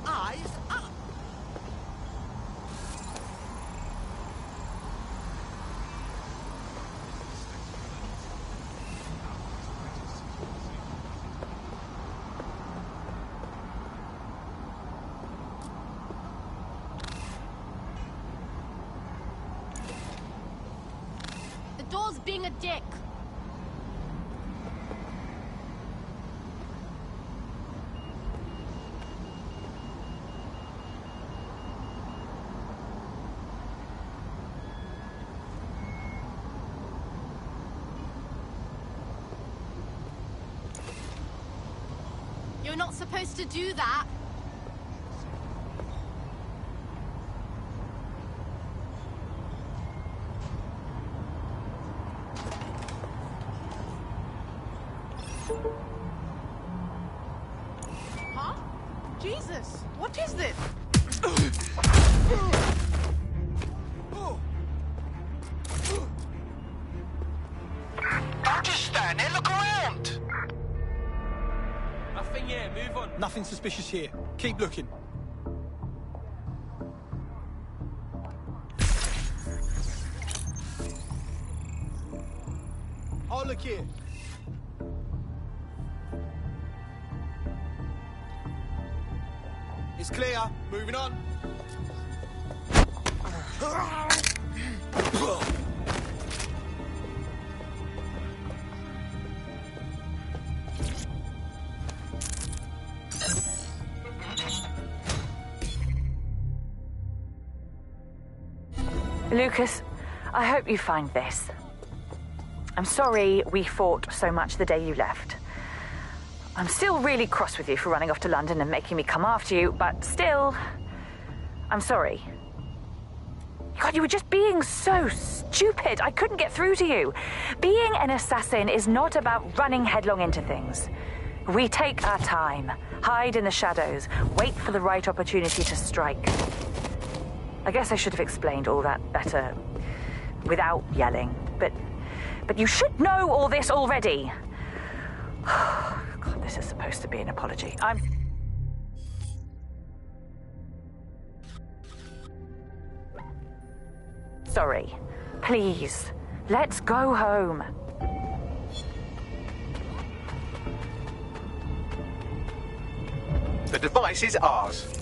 eyes up.
The door's being a dick. You're not supposed to do that.
Huh? Jesus, what is this?
Don't just stand there, look around!
Nothing here, move on. Nothing suspicious here. Keep looking. Oh, look here. It's clear. Moving on.
Lucas, I hope you find this. I'm sorry we fought so much the day you left. I'm still really cross with you for running off to London and making me come after you, but still, I'm sorry. God, you were just being so stupid. I couldn't get through to you. Being an assassin is not about running headlong into things. We take our time, hide in the shadows, wait for the right opportunity to strike. I guess I should have explained all that better without yelling, but you should know all this already. God, this is supposed to be an apology. Sorry. Please, let's go home.
The device is ours.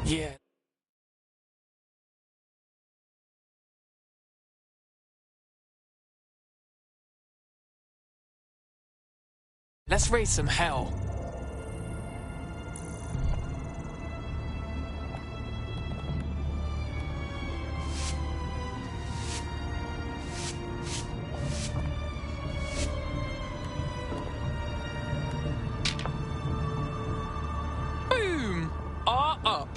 Yeah. Let's raise some hell. Boom! Are up.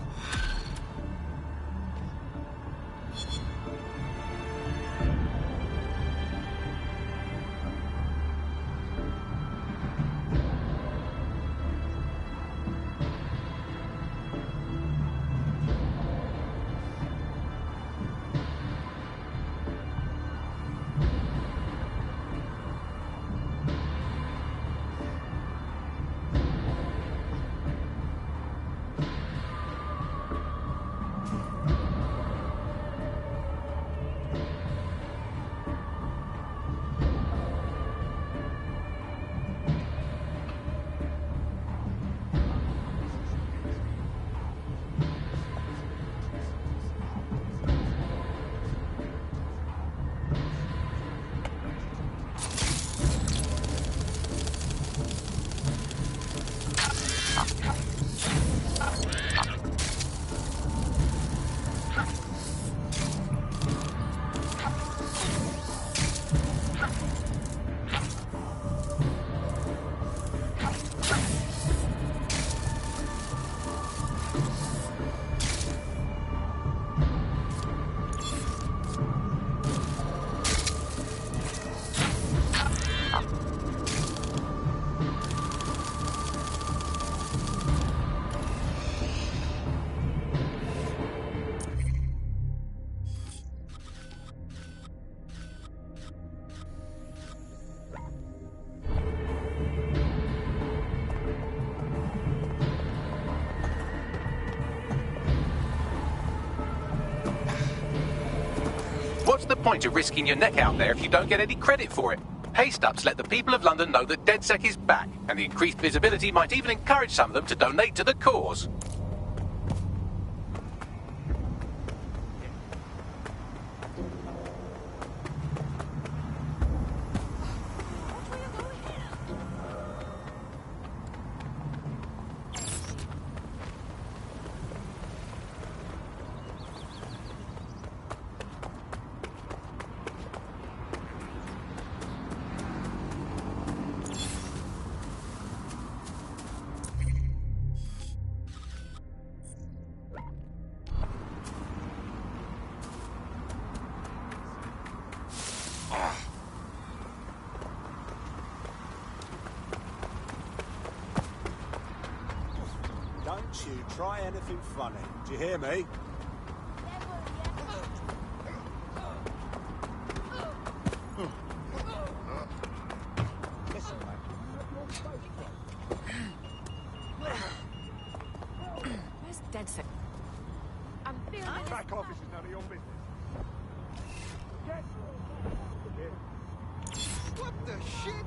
What's the point of risking your neck out there if you don't get any credit for it? Paste-ups let the people of London know that DedSec is back, and the increased visibility might even encourage some of them to donate to the cause.
Don't you try anything funny. Do you hear me? Listen, mate.
Where's DedSec? I'm feeling
Back office is none of your business.
What the shit?